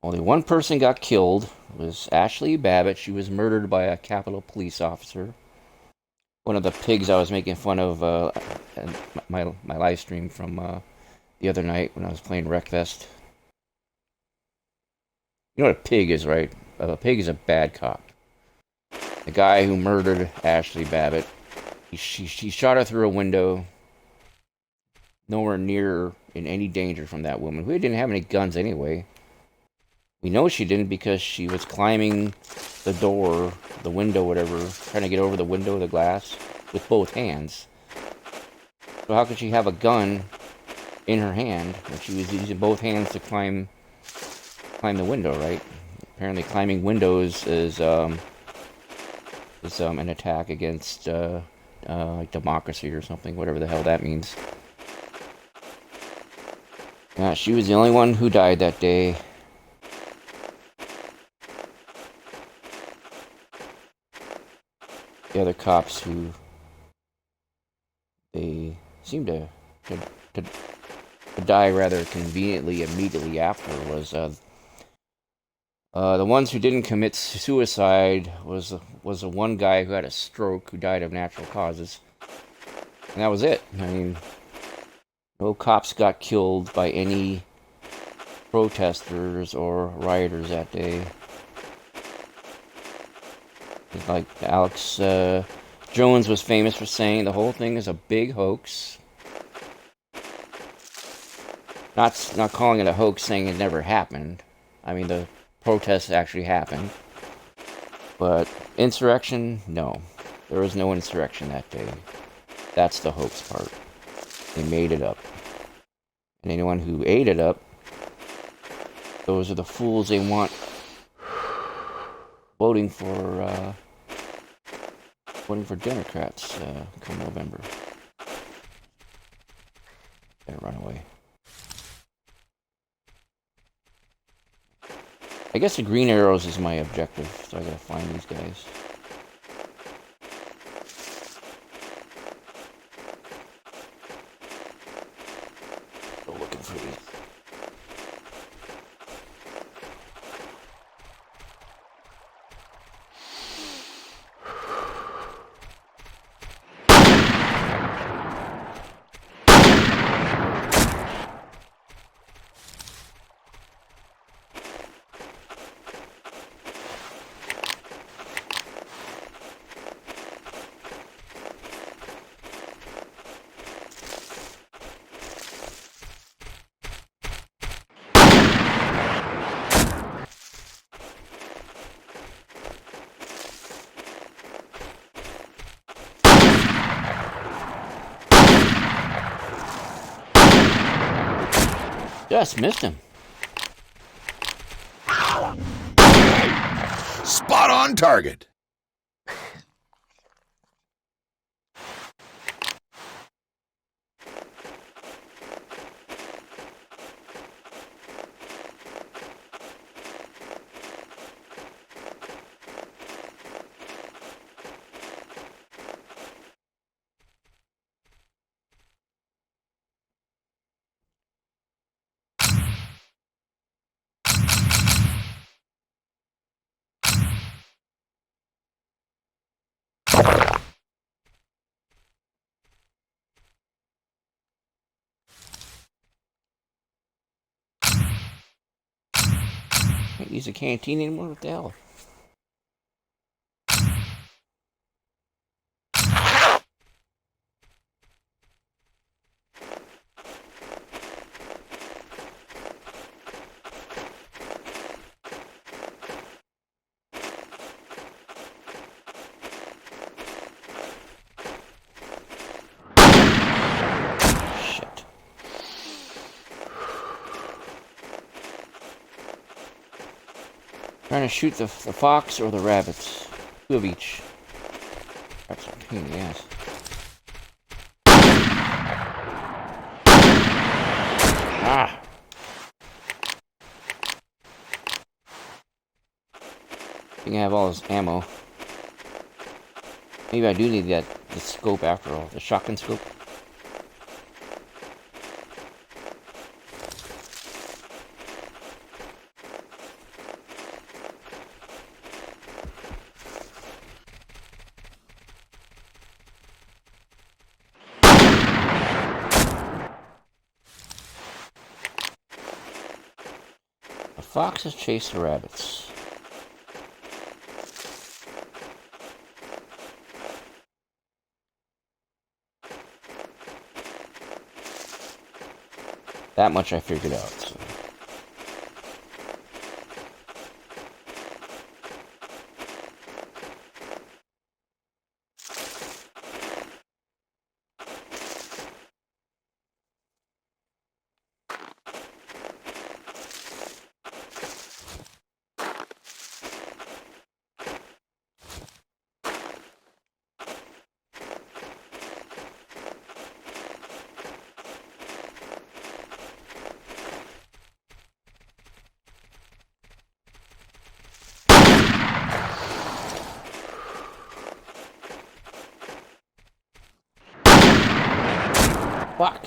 Only one person got killed. It was Ashley Babbitt. She was murdered by a Capitol police officer. One of the pigs I was making fun of my live stream from the other night when I was playing Wreckfest. You know what a pig is, right? A pig is a bad cop. The guy who murdered Ashley Babbitt, he shot her through a window, nowhere near in any danger from that woman, who didn't have any guns anyway. We know she didn't because she was climbing the door, the window, whatever, trying to get over the window, the glass, with both hands. So how could she have a gun in her hand when she was using both hands to climb the window, right? Apparently climbing windows is an attack against like democracy or something, whatever the hell that means. Yeah, she was the only one who died that day. The other cops who they seemed to die rather conveniently immediately after was The ones who didn't commit suicide was the one guy who had a stroke who died of natural causes, and that was it. I mean, no cops got killed by any protesters or rioters that day. Like Alex Jones was famous for saying, the whole thing is a big hoax. Not calling it a hoax, saying it never happened. I mean, the protests actually happened. But insurrection, no. There was no insurrection that day. That's the hoax part. They made it up. And anyone who ate it up, those are the fools they want voting for Democrats come November. Better run away. I guess the green arrows is my objective, so I gotta find these guys. Go looking for these. Just missed him. Spot on target. Can't use a canteen anymore? What the hell? Shit. Trying to shoot the fox or the rabbits. Two of each. That's a pain in the ass. Ah! I think I have all this ammo. Maybe I do need the scope after all. The shotgun scope. The foxes chase the rabbits. That much I figured out. So. Fuck.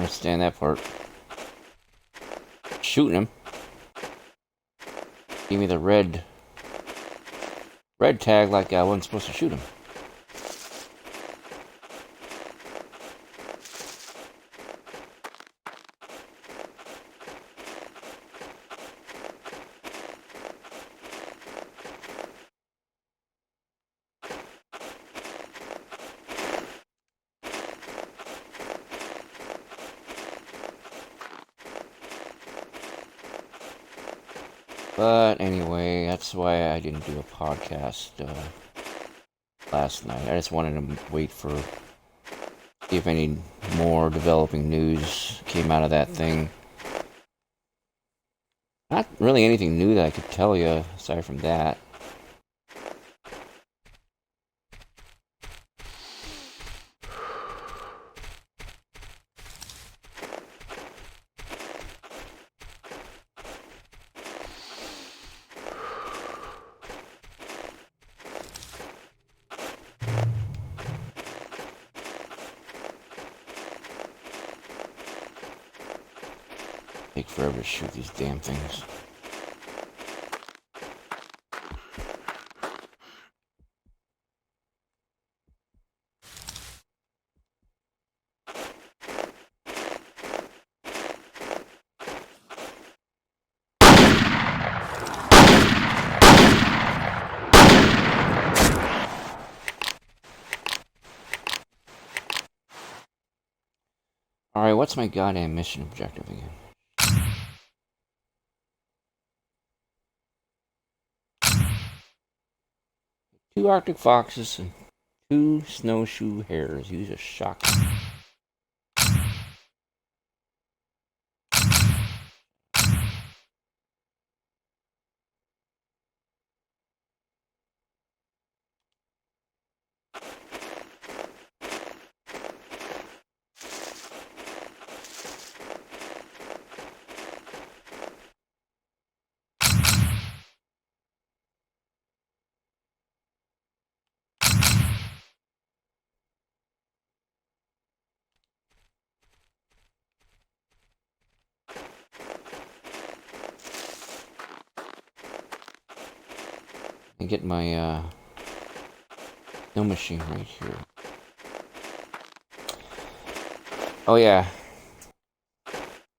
understand that part. Shooting him. Give me the red tag like I wasn't supposed to shoot him. But anyway, that's why I didn't do a podcast last night. I just wanted to wait for see if any more developing news came out of that thing. Not really anything new that I could tell you aside from that. Take forever to shoot these damn things. Alright, what's my goddamn mission objective again? 2 Arctic foxes and 2 snowshoe hares. Use a shotgun. And get my snow machine right here. Oh yeah.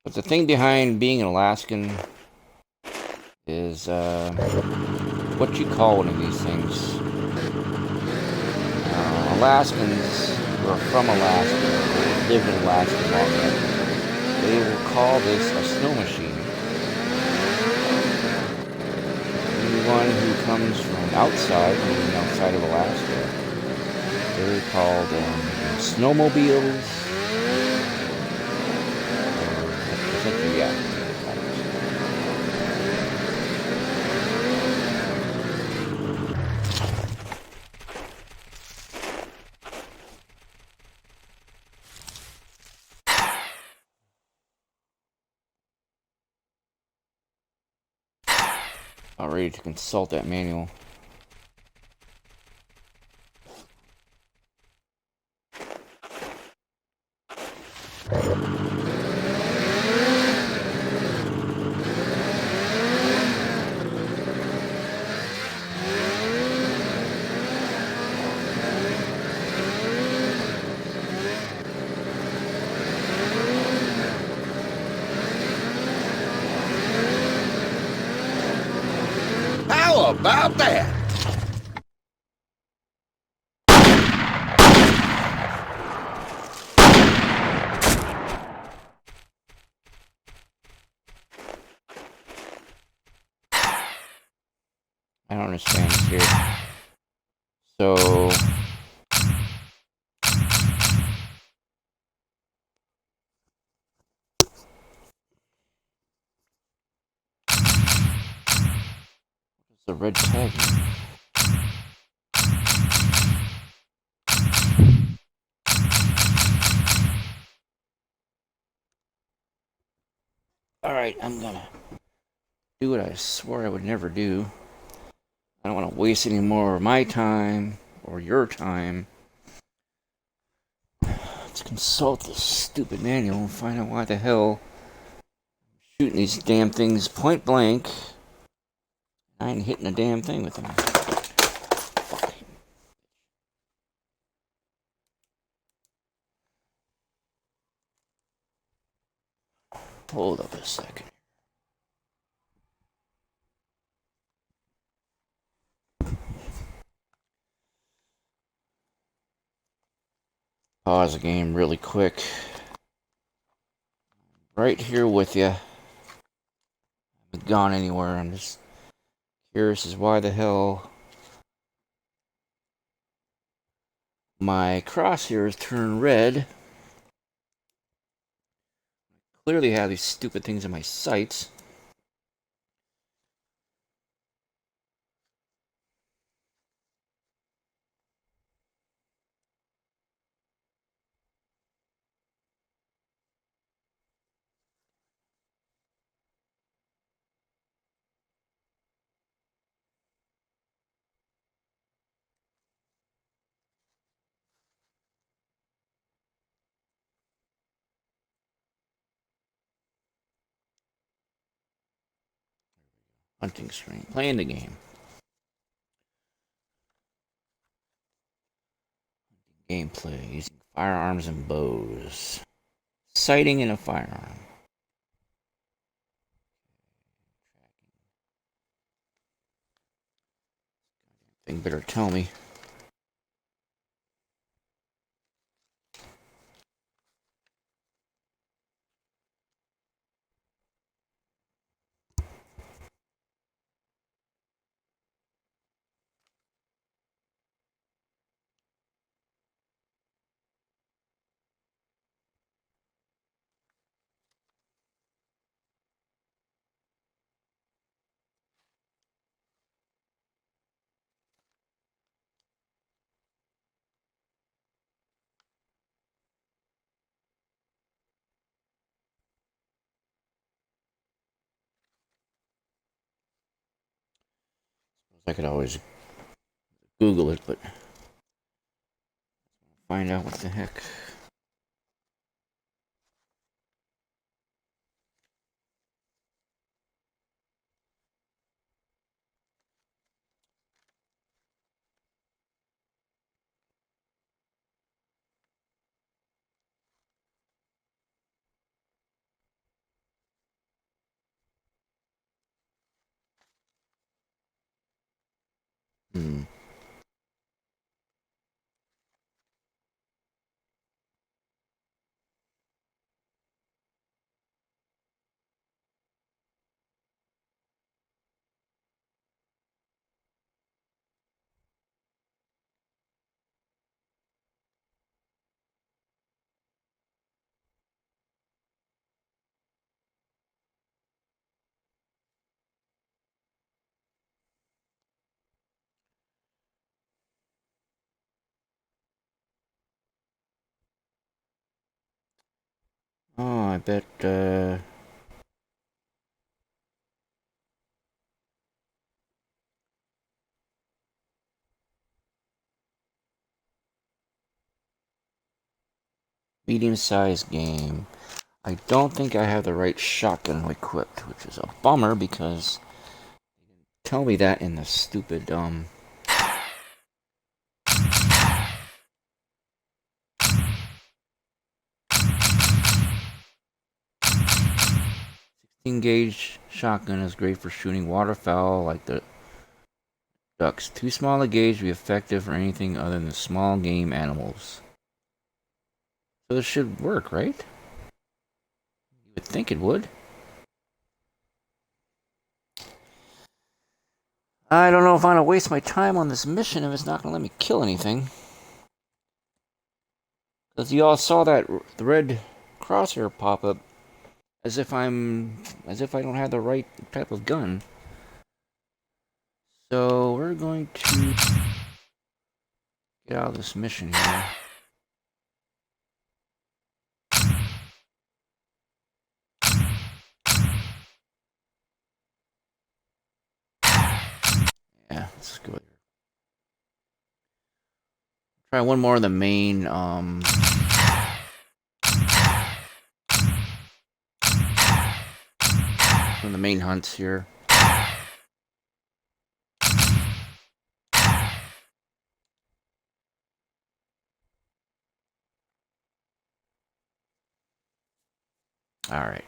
But the thing behind being an Alaskan is what you call one of these things. Alaskans who are from Alaska, live in Alaska long enough, they will call this a snow machine. Anyone who comes from outside of Alaska, they're called snowmobiles. Yeah. All ready to consult that manual. How about that? I don't understand this here. So the red tag. Alright, I'm gonna do what I swore I would never do. I don't want to waste any more of my time or your time Let's consult this stupid manual and find out why the hell I'm shooting these damn things point blank. I ain't hitting a damn thing with them. Fuck. Hold up a second. Pause the game really quick. Right here with you. I haven't gone anywhere. I'm just curious as why the hell my crosshairs turn red. Clearly have these stupid things in my sights. Hunting screen. Playing the game. Gameplay. Using firearms and bows. Sighting in a firearm. Thing better tell me. I could always Google it, but find out what the heck. Hmm. Oh, I bet, medium-sized game. I don't think I have the right shotgun equipped, which is a bummer because tell me that in the stupid, 16 gauge shotgun is great for shooting waterfowl like the ducks. Too small a gauge to be effective for anything other than small game animals. So this should work, right? You would think it would. I don't know if I'm gonna waste my time on this mission if it's not gonna let me kill anything. Because you all saw that the red crosshair pop up as if I don't have the right type of gun. So we're going to get out of this mission here. Yeah, let's go there. Try one more of the main from the main hunts here. All right.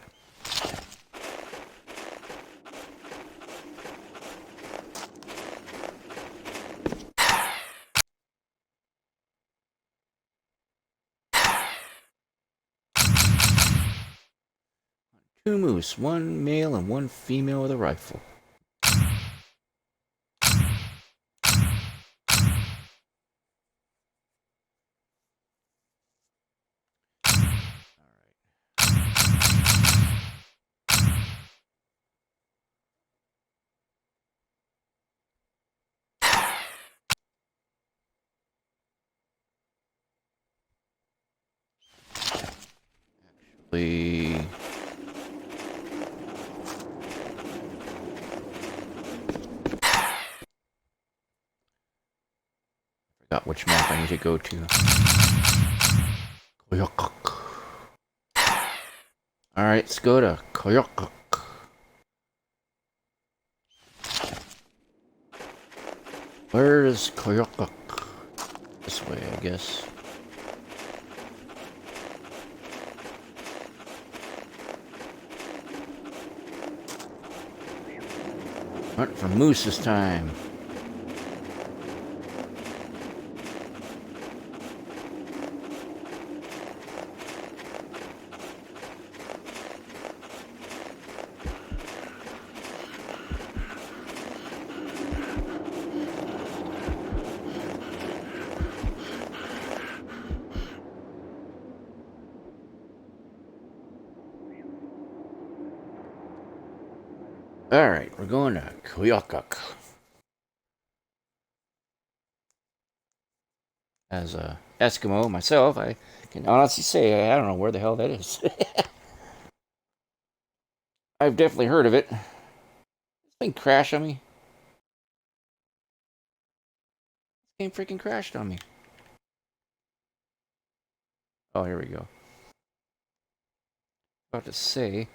Two moose, one male and one female with a rifle. Actually, forgot which map I need to go to. Alright, let's go to Koyokok. Where is Koyokok? This way, I guess. Hunt for moose this time. Alright, we're going to Koyokok. As a Eskimo myself, I can honestly say I don't know where the hell that is. I've definitely heard of it. This thing crashed on me. This game freaking crashed on me. Oh, here we go. About to say,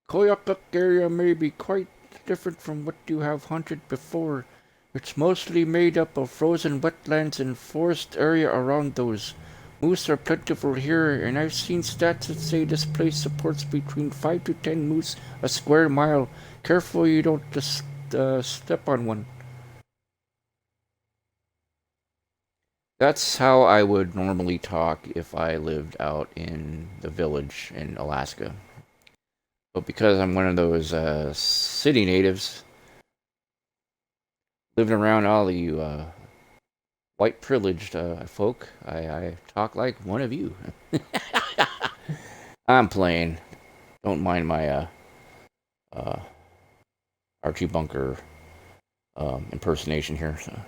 Koyokok area may be quite different from what you have hunted before. It's mostly made up of frozen wetlands and forest area around those. Moose are plentiful here, and I've seen stats that say this place supports between 5 to 10 moose a square mile. Careful you don't just step on one. That's how I would normally talk if I lived out in the village in Alaska. But because I'm one of those city natives, living around all the white privileged folk, I talk like one of you. I'm playing. Don't mind my Archie Bunker impersonation here. So.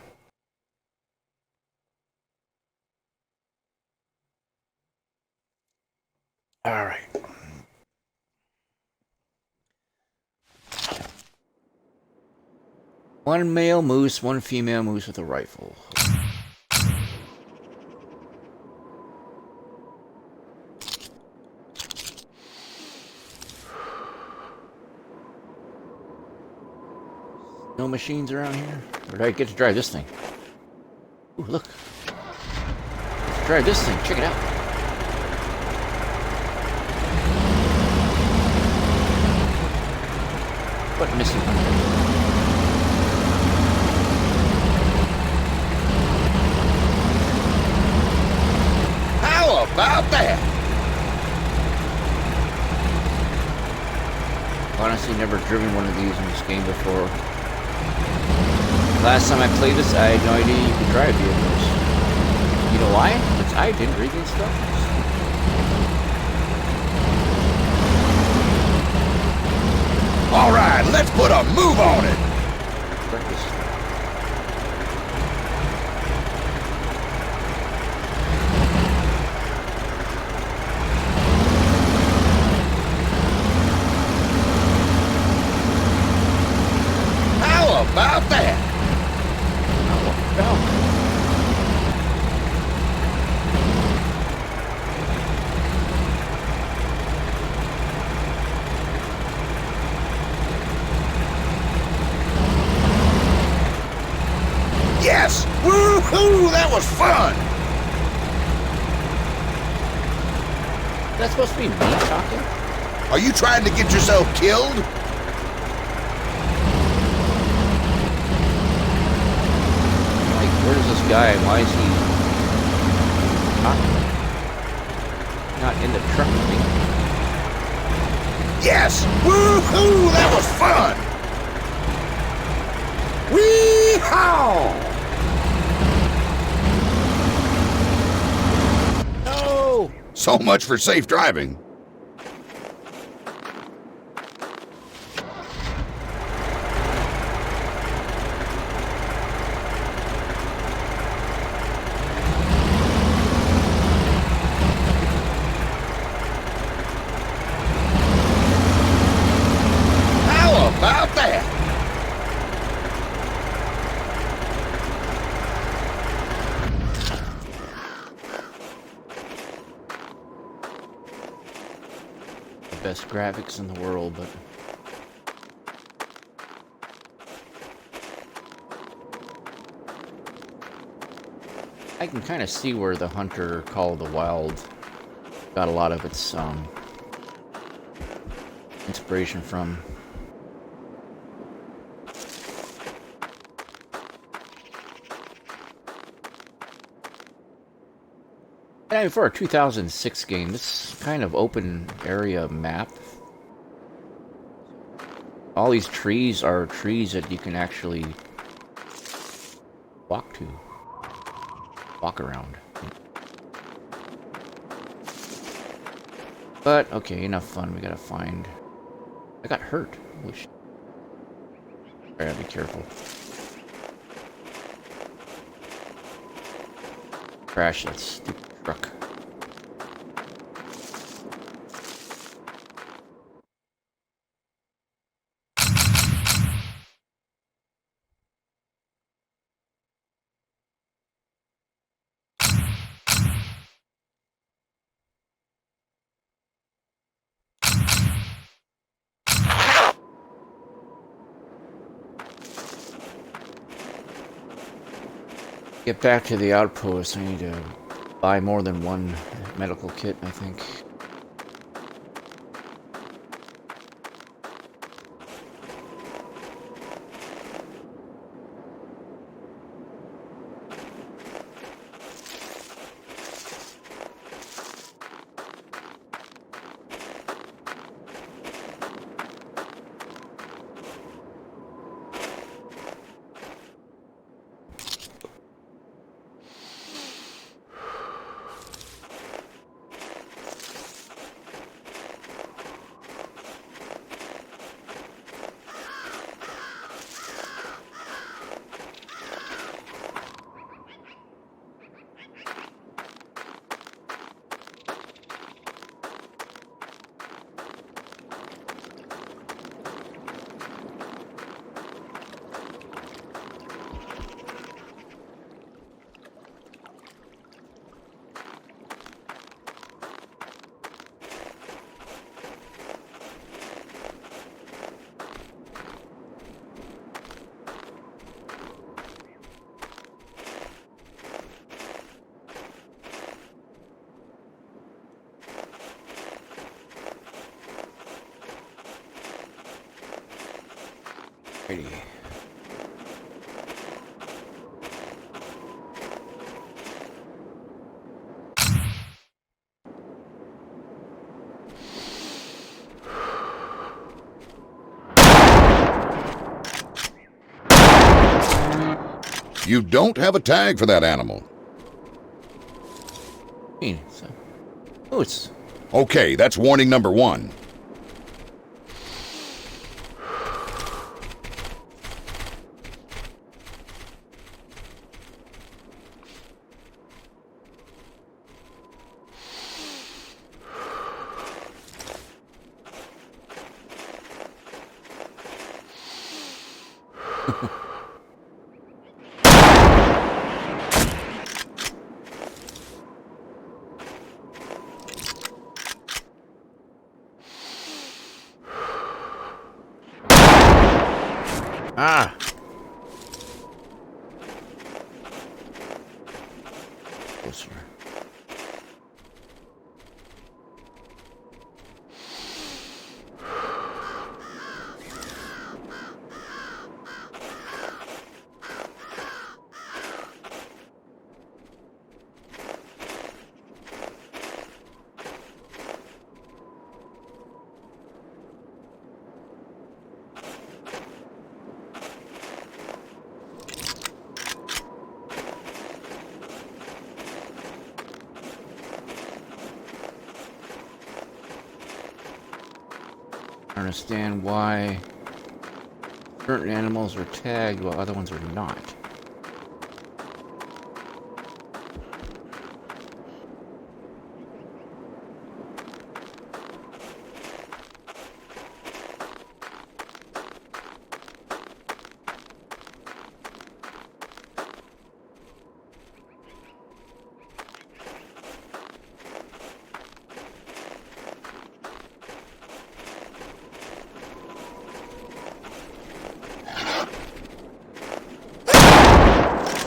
All right. One male moose, one female moose with a rifle. No machines around here? Or do I get to drive this thing? Ooh, look. Let's drive this thing. Check it out. What missing? How about that? Honestly, never driven one of these in this game before. Last time I played this, I had no idea you could drive vehicles. You know why? Because I didn't read the instructions. All right, let's put a move on it. Practice. How about that? Oh. Woohoo! That was fun! Is that supposed to be me talking? Are you trying to get yourself killed? Like, where's this guy? Why is he not in the truck with me? Yes! Woohoo! That was fun! Wee-haw! No! So much for safe driving. How about that? Best graphics in the world, but I can kind of see where the Hunter Call of the Wild got a lot of its inspiration from. And for a 2006 game, this kind of open area map, all these trees are trees that you can actually walk around. But, okay, enough fun. We gotta find... I got hurt. Holy shit. I gotta be careful. Crash that stupid truck. Get back to the outpost. I need to buy more than one medical kit, I think. Alrighty. You don't have a tag for that animal. So, oh, it's Okay, that's warning number 1. closer. I understand why certain animals are tagged while other ones are not.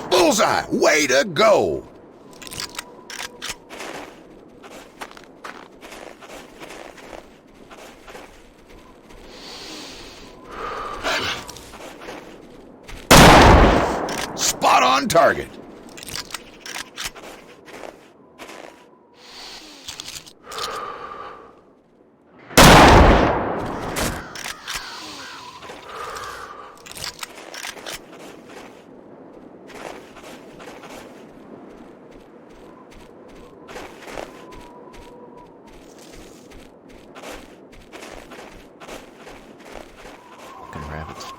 Bullseye! Way to go! Spot on target. Fucking rabbits.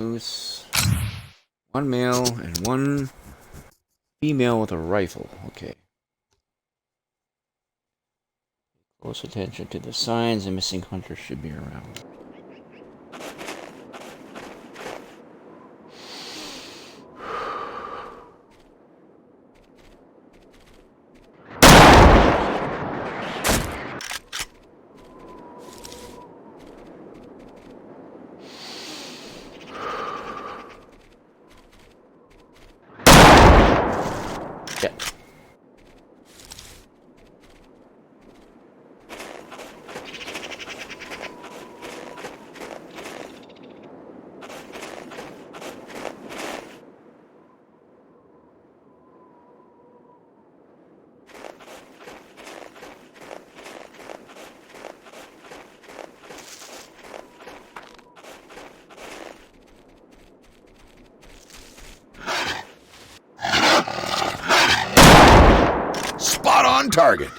Moose. One male and one female with a rifle. Okay. Close attention to the signs. A missing hunter should be around. Yeah. Spot on target.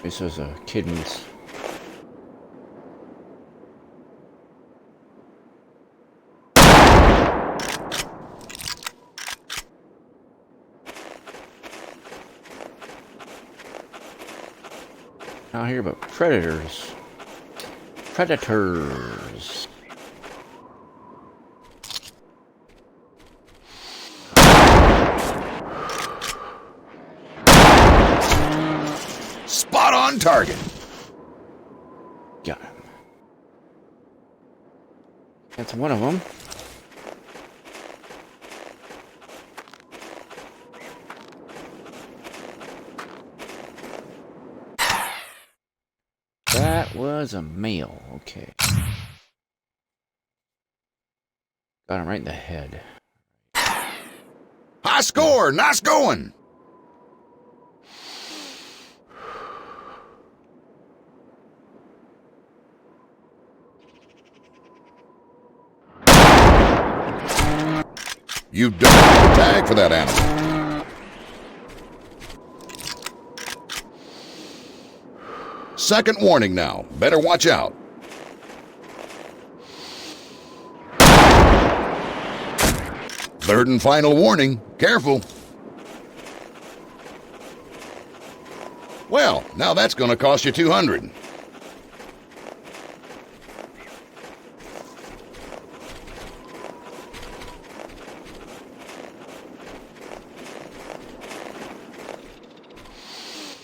This was a kittens. Out here, but predators. Predators. Spot on target. Got him. That's one of them. That was a male. Okay. Got him right in the head. High score. Nice going. You don't have a tag for that animal. Second warning now. Better watch out. Third and final warning. Careful. Well, now that's going to cost you 200.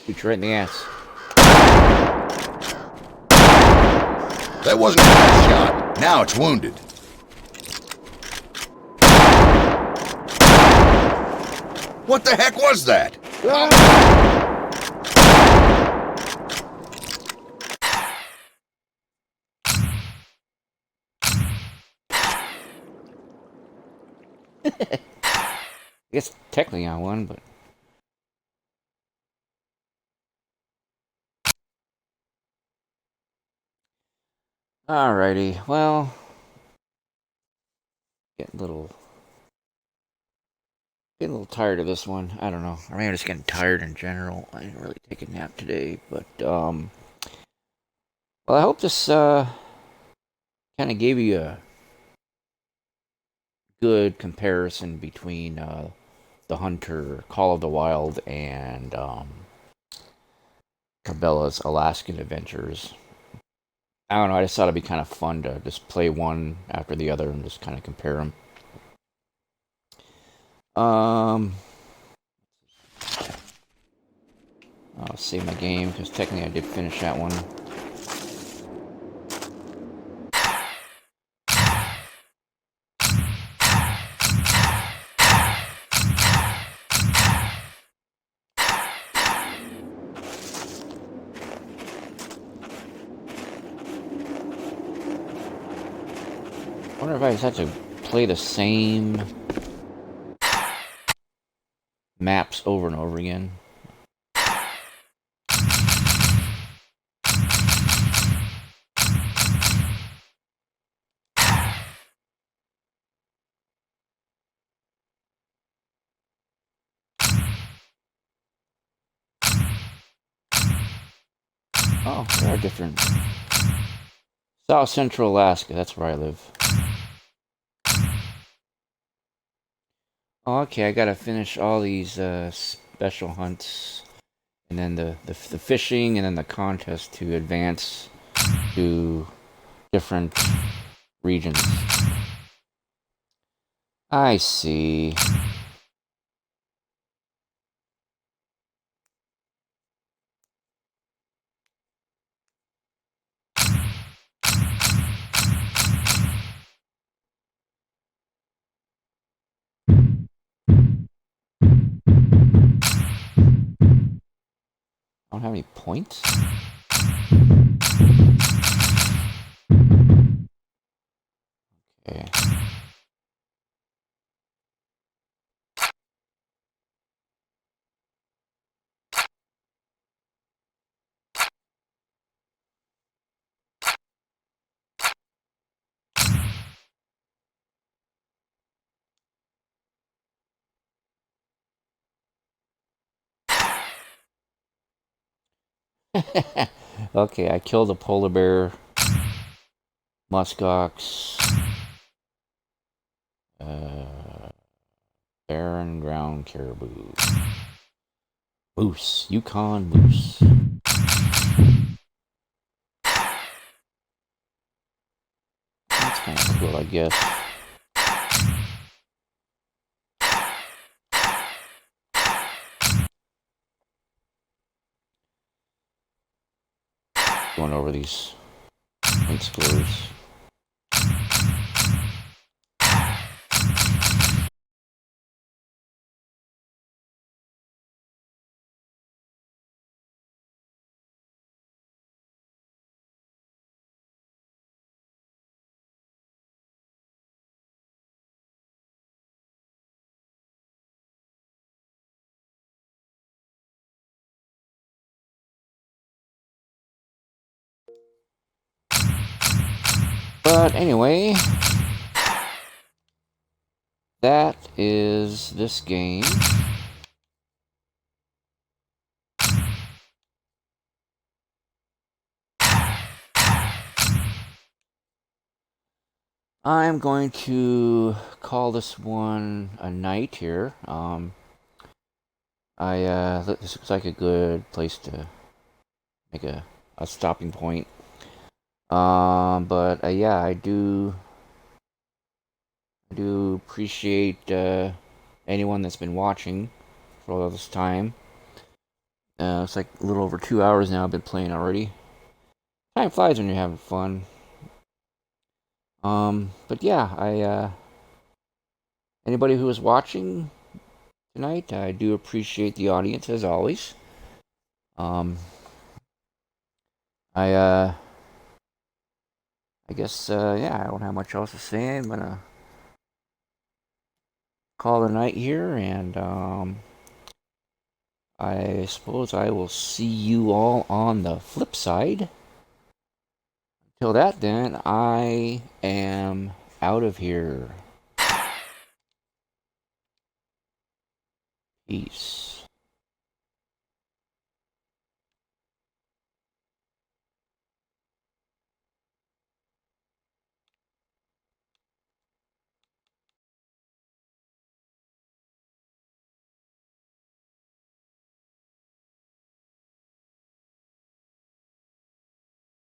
Shoot you right in the ass. That wasn't a bad shot. Now it's wounded. What the heck was that? I guess technically I won, but alrighty. Well, getting a little tired of this one. I don't know. I mean, I'm just getting tired in general. I didn't really take a nap today, but well, I hope this kind of gave you a good comparison between the Hunter, Call of the Wild, and Cabela's Alaskan adventures. I don't know. I just thought it'd be kind of fun to just play one after the other and just kind of compare them. I'll save my game because technically I did finish that one. I wonder if I just have to play the same maps over and over again. Oh, there are different. South Central Alaska, that's where I live. Okay, I gotta finish all these special hunts, and then the fishing, and then the contest to advance to different regions. I see. I don't have any points? Okay. Okay, I killed a polar bear, muskox, barren ground caribou, moose, Yukon moose. That's kind of cool, I guess. Going over these point scores. But anyway, that is this game. I'm going to call this one a night here. This looks like a good place to make a stopping point. But yeah, I do appreciate anyone that's been watching for all this time. It's like a little over 2 hours now I've been playing already. Time flies when you're having fun. But yeah, anybody who is watching tonight, I do appreciate the audience as always. Um, I guess yeah, I don't have much else to say. I'm gonna call it a night here, and I suppose I will see you all on the flip side. Till that, then, I am out of here. Peace.